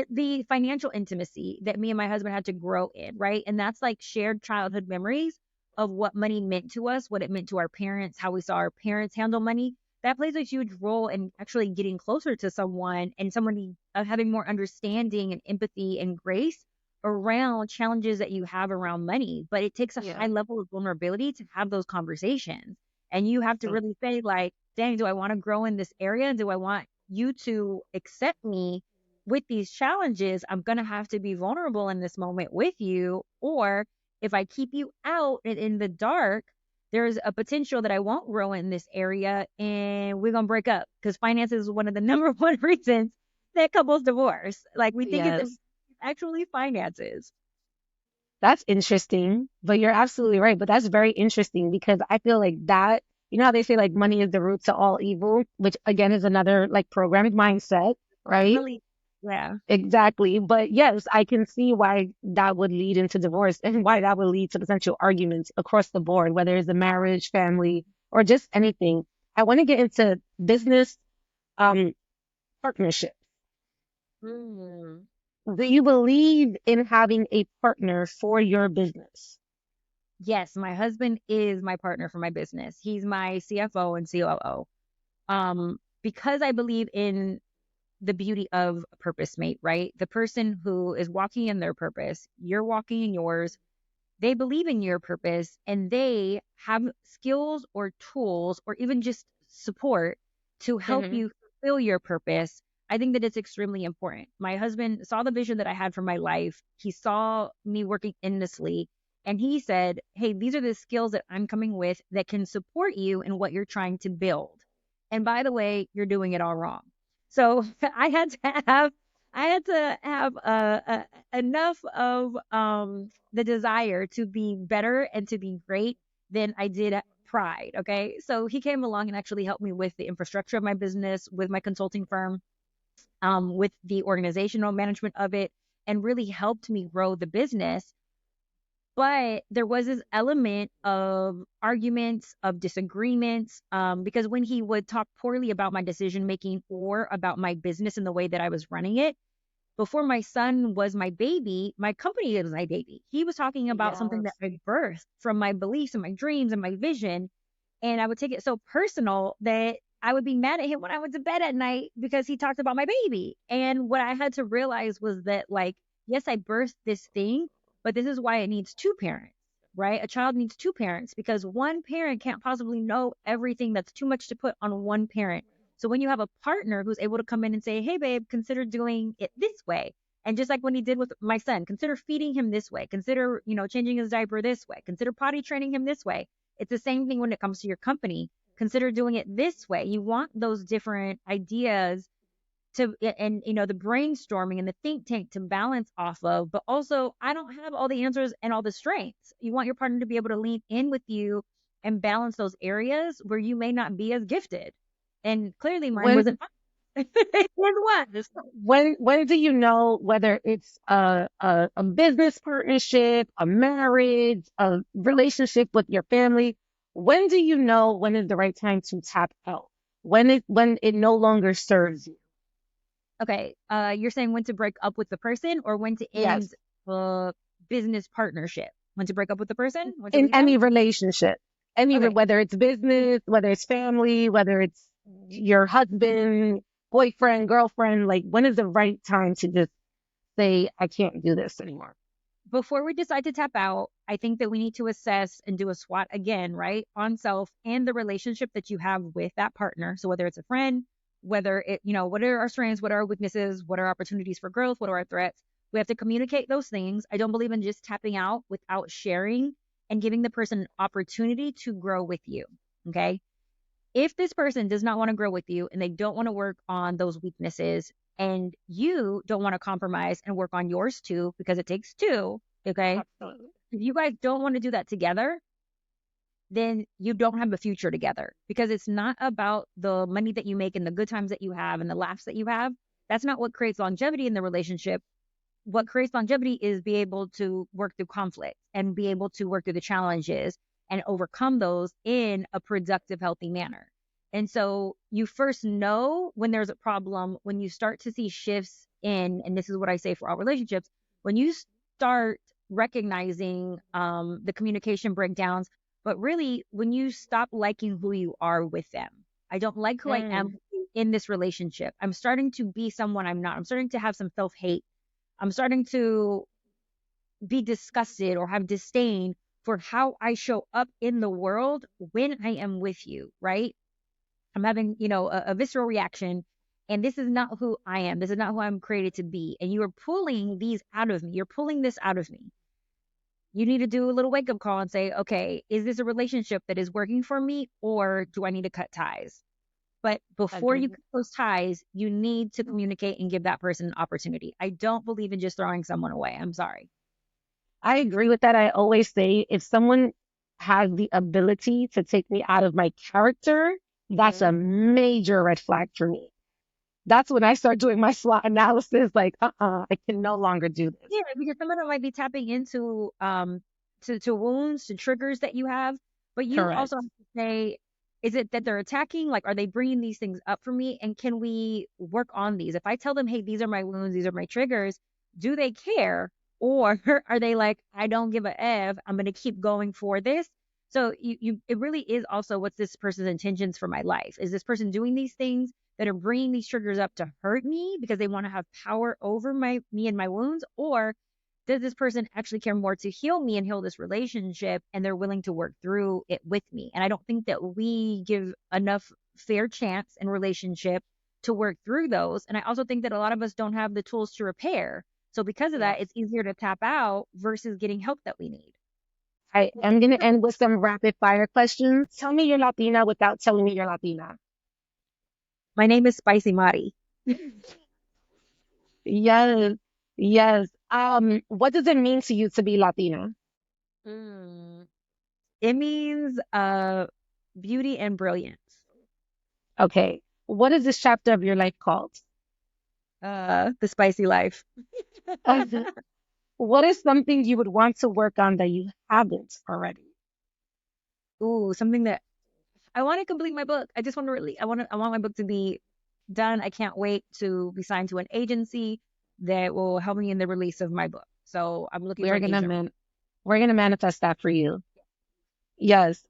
the financial intimacy that me and my husband had to grow in, right? And that's like shared childhood memories of what money meant to us, what it meant to our parents, how we saw our parents handle money. That plays a huge role in actually getting closer to someone and somebody having more understanding and empathy and grace around challenges that you have around money. But it takes a Yeah. high level of vulnerability to have those conversations. And you have to really say, like, dang, do I want to grow in this area? Do I want you to accept me with these challenges? I'm going to have to be vulnerable in this moment with you. Or if I keep you out and in the dark, there's a potential that I won't grow in this area and we're going to break up because finances is one of the number one reasons that couples divorce. Like we think it's Yes. actually finances. That's interesting, but you're absolutely right. But that's very interesting because I feel like that, how they say like money is the root to all evil, which again is another like programming mindset, right? Really, yeah. Exactly. But yes, I can see why that would lead into divorce and why that would lead to potential arguments across the board, whether it's a marriage, family, or just anything. I want to get into business um partnership. Mm. Do you believe in having a partner for your business? Yes, my husband is my partner for my business. He's my CFO and COO. Because I believe in the beauty of a purpose mate, right? The person who is walking in their purpose, you're walking in yours, they believe in your purpose and they have skills or tools or even just support to help Hmm. you fulfill your purpose. I think that it's extremely important. My husband saw the vision that I had for my life. He saw me working endlessly and he said, hey, these are the skills that I'm coming with that can support you in what you're trying to build. And by the way, you're doing it all wrong. So I had to have enough of the desire to be better and to be great than I did pride. Okay. So he came along and actually helped me with the infrastructure of my business, with my consulting firm, with the organizational management of it, and really helped me grow the business. But there was this element of arguments, of disagreements, because when he would talk poorly about my decision making or about my business and the way that I was running it, before my son was my baby, my company was my baby. He was talking about something that Yes. I birthed from my beliefs and my dreams and my vision. And I would take it so personal that I would be mad at him when I went to bed at night because he talked about my baby. And what I had to realize was that, like, yes, I birthed this thing, but this is why it needs two parents. right? A child needs two parents because one parent can't possibly know everything. That's too much to put on one parent. So when you have a partner who's able to come in and say, hey, babe, consider doing it this way. And just like when he did with my son, consider feeding him this way. Consider, changing his diaper this way. Consider potty training him this way. It's the same thing when it comes to your company. Consider doing it this way. You want those different ideas and the brainstorming and the think tank to balance off of, but also I don't have all the answers and all the strengths. You want your partner to be able to lean in with you and balance those areas where you may not be as gifted. And clearly mine When wasn't. It was. when do you know whether it's a business partnership, a marriage, a relationship with your family? When do you know when is the right time to tap out? When it no longer serves you? Okay, you're saying when to break up with the person or when to Yes. end the business partnership? When to break up with the person? When to In leave any them? relationship, Okay. whether it's business, whether it's family, whether it's your husband, boyfriend, girlfriend, like when is the right time to just say, I can't do this anymore? Before we decide to tap out, I think that we need to assess and do a SWOT again, right? On self and the relationship that you have with that partner. So whether it's a friend, whether what are our strengths, what are our weaknesses, what are opportunities for growth, what are our threats? We have to communicate those things. I don't believe in just tapping out without sharing and giving the person an opportunity to grow with you. Okay. If this person does not want to grow with you and they don't want to work on those weaknesses and you don't want to compromise and work on yours too, because it takes two, okay? Absolutely. If you guys don't want to do that together, then you don't have a future together because it's not about the money that you make and the good times that you have and the laughs that you have. That's not what creates longevity in the relationship. What creates longevity is be able to work through conflict and be able to work through the challenges and overcome those in a productive, healthy manner. And so you first know when there's a problem when you start to see shifts in, and this is what I say for all relationships, when you start recognizing the communication breakdowns, but really when you stop liking who you are with them. I don't like who I Mm, am in this relationship. I'm starting to be someone I'm not. I'm starting to have some self hate. I'm starting to be disgusted or have disdain for how I show up in the world when I am with you, right? I'm having, a visceral reaction. And this is not who I am. This is not who I'm created to be. And you are pulling these out of me. You're pulling this out of me. You need to do a little wake up call and say, okay, is this a relationship that is working for me or do I need to cut ties? But before you agree. cut those ties, you need to communicate and give that person an opportunity. I don't believe in just throwing someone away. I'm sorry. I agree with that. I always say if someone has the ability to take me out of my character, that's a major red flag for me. That's when I start doing my SWOT analysis, like, I can no longer do this. Yeah, because some of them might be tapping into to wounds, to triggers that you have, but you also Correct. have to say, is it that they're attacking? Like, are they bringing these things up for me? And can we work on these? If I tell them, hey, these are my wounds, these are my triggers, do they care? Or are they like, I don't give a F, I'm gonna keep going for this? So it really is also what's this person's intentions for my life? Is this person doing these things that are bringing these triggers up to hurt me because they want to have power over me and my wounds, or does this person actually care more to heal me and heal this relationship and they're willing to work through it with me? And I don't think that we give enough fair chance in relationship to work through those. And I also think that a lot of us don't have the tools to repair. So because of that, Yes. it's easier to tap out versus getting help that we need. I am going to end with some rapid fire questions. Tell me you're Latina without telling me you're Latina. My name is Spicy Mari. Yes. Yes. What does it mean to you to be Latina? Mm. It means beauty and brilliance. Okay. What is this chapter of your life called? The spicy life. What is something you would want to work on that you haven't already? Ooh, something that I want to complete my book. I just want to really, I want my book to be done. I can't wait to be signed to an agency that will help me in the release of my book. So I'm looking for We're an gonna agent. man we're gonna manifest that for you. Yes.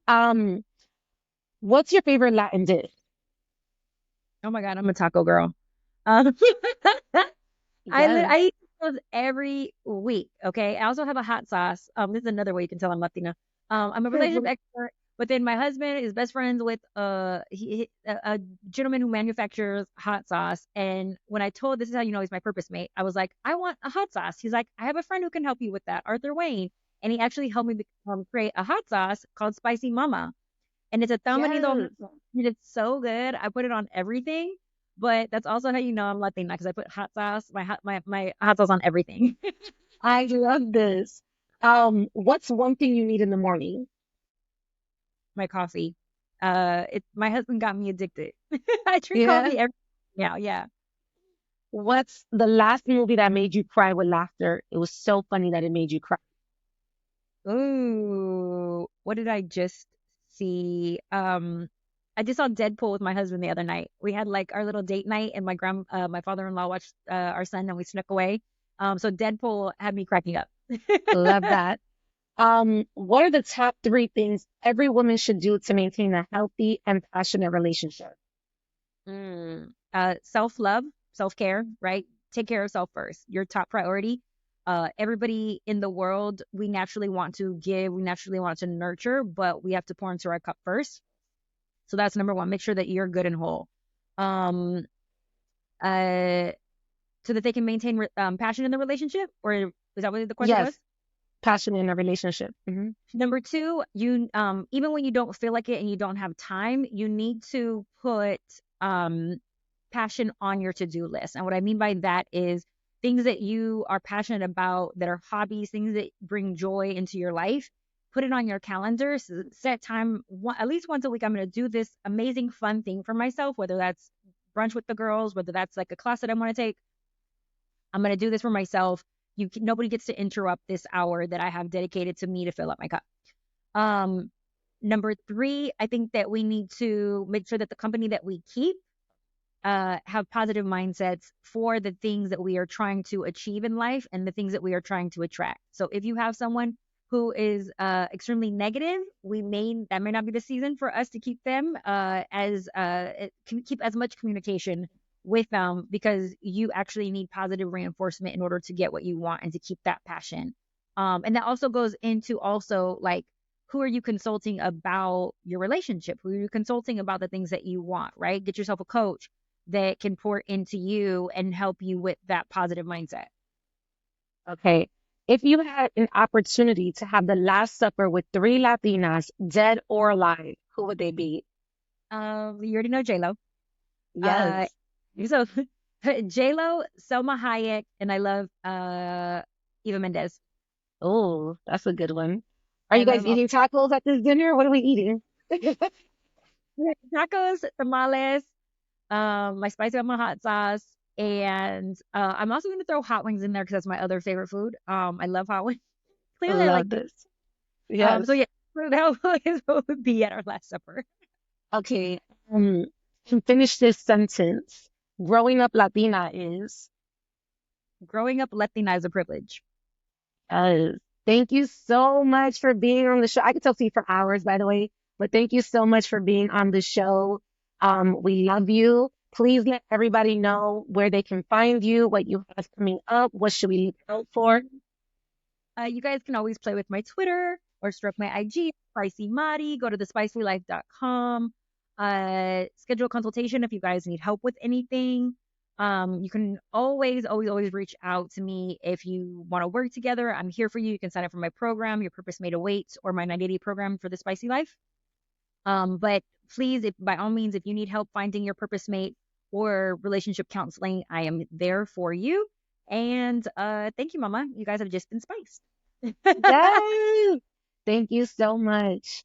What's your favorite Latin dish? Oh my God, I'm a taco girl. I Yes. I eat tacos every week. Okay. I also have a hot sauce. This is another way you can tell I'm Latina. I'm a relationship expert, but then my husband is best friends with a gentleman who manufactures hot sauce. And when I told this is how you know he's my purpose mate, I was like, I want a hot sauce. He's like, I have a friend who can help you with that, Arthur Wayne, and he actually helped me create a hot sauce called Spicy Mama, and it's a tamarindo hot Yes. sauce. And it's so good. I put it on everything. But that's also how you know I'm Latina because I put hot sauce, my hot sauce on everything. I love this. What's one thing you need in the morning? My coffee. My husband got me addicted. I drink Yeah. coffee every now. Yeah. What's the last movie that made you cry with laughter? It was so funny that it made you cry. Ooh, what did I just see? I just saw Deadpool with my husband the other night. We had like our little date night, and my father-in-law watched our son, and we snuck away. So Deadpool had me cracking up. Love that. What are the top three things every woman should do to maintain a healthy and passionate relationship? Self-love, self-care, right? Take care of self first. Your top priority. Everybody in the world, we naturally want to give, we naturally want to nurture, but we have to pour into our cup first. So that's number one. Make sure that you're good and whole. Um, uh, so that they can maintain passion in the relationship, or is that what the question was? Yes, passion in a relationship. Number two, you even when you don't feel like it and you don't have time, you need to put passion on your to-do list. And what I mean by that is things that you are passionate about, that are hobbies, things that bring joy into your life. Put it on your calendar. So set time at least once a week. I'm going to do this amazing fun thing for myself, whether that's brunch with the girls, whether that's like a class that I want to take. I'm going to do this for myself. Nobody gets to interrupt this hour that I have dedicated to me to fill up my cup. Um, Number three, I think that we need to make sure that the company that we keep have positive mindsets for the things that we are trying to achieve in life and the things that we are trying to attract. So if you have someone who is extremely negative, that may not be the season for us to keep them keep as much communication with them, because you actually need positive reinforcement in order to get what you want and to keep that passion. And that also goes into also like, who are you consulting about your relationship? Who are you consulting about the things that you want, right? Get yourself a coach that can pour into you and help you with that positive mindset. Okay. If you had an opportunity to have the Last Supper with three Latinas, dead or alive, who would they be? You already know J Lo. Uh, Yes. so J Lo, Selma Hayek, and I love Eva Mendes. Oh, that's a good one. Are I you guys love all eating tacos at this dinner? What are we eating? tacos, tamales, my spicy mama hot sauce, and I'm also going to throw hot wings in there because that's my other favorite food. I love hot wings. Clearly, I like. Love this. Yes. So yeah, that is what would be at our last supper. Okay. To finish this sentence, growing up Latina is, Growing up Latina is a privilege. uh, thank you so much for being on the show. I could talk to you for hours, by the way, but thank you so much for being on the show. We love you. Please let everybody know where they can find you, what you have coming up, what should we look out for. You guys can always play with my Twitter or stroke my IG, Spicy Mari. Go to thespicylife.com. Schedule a consultation if you guys need help with anything. You can always reach out to me if you want to work together. I'm here for you. You can sign up for my program, Your Purpose Made Awaits, or my 90-day program for the Spicy Life. But please, if by all means, if you need help finding your purpose mate or relationship counseling, I am there for you. And thank you, Mama. You guys have just been spiced. Yes. Thank you so much.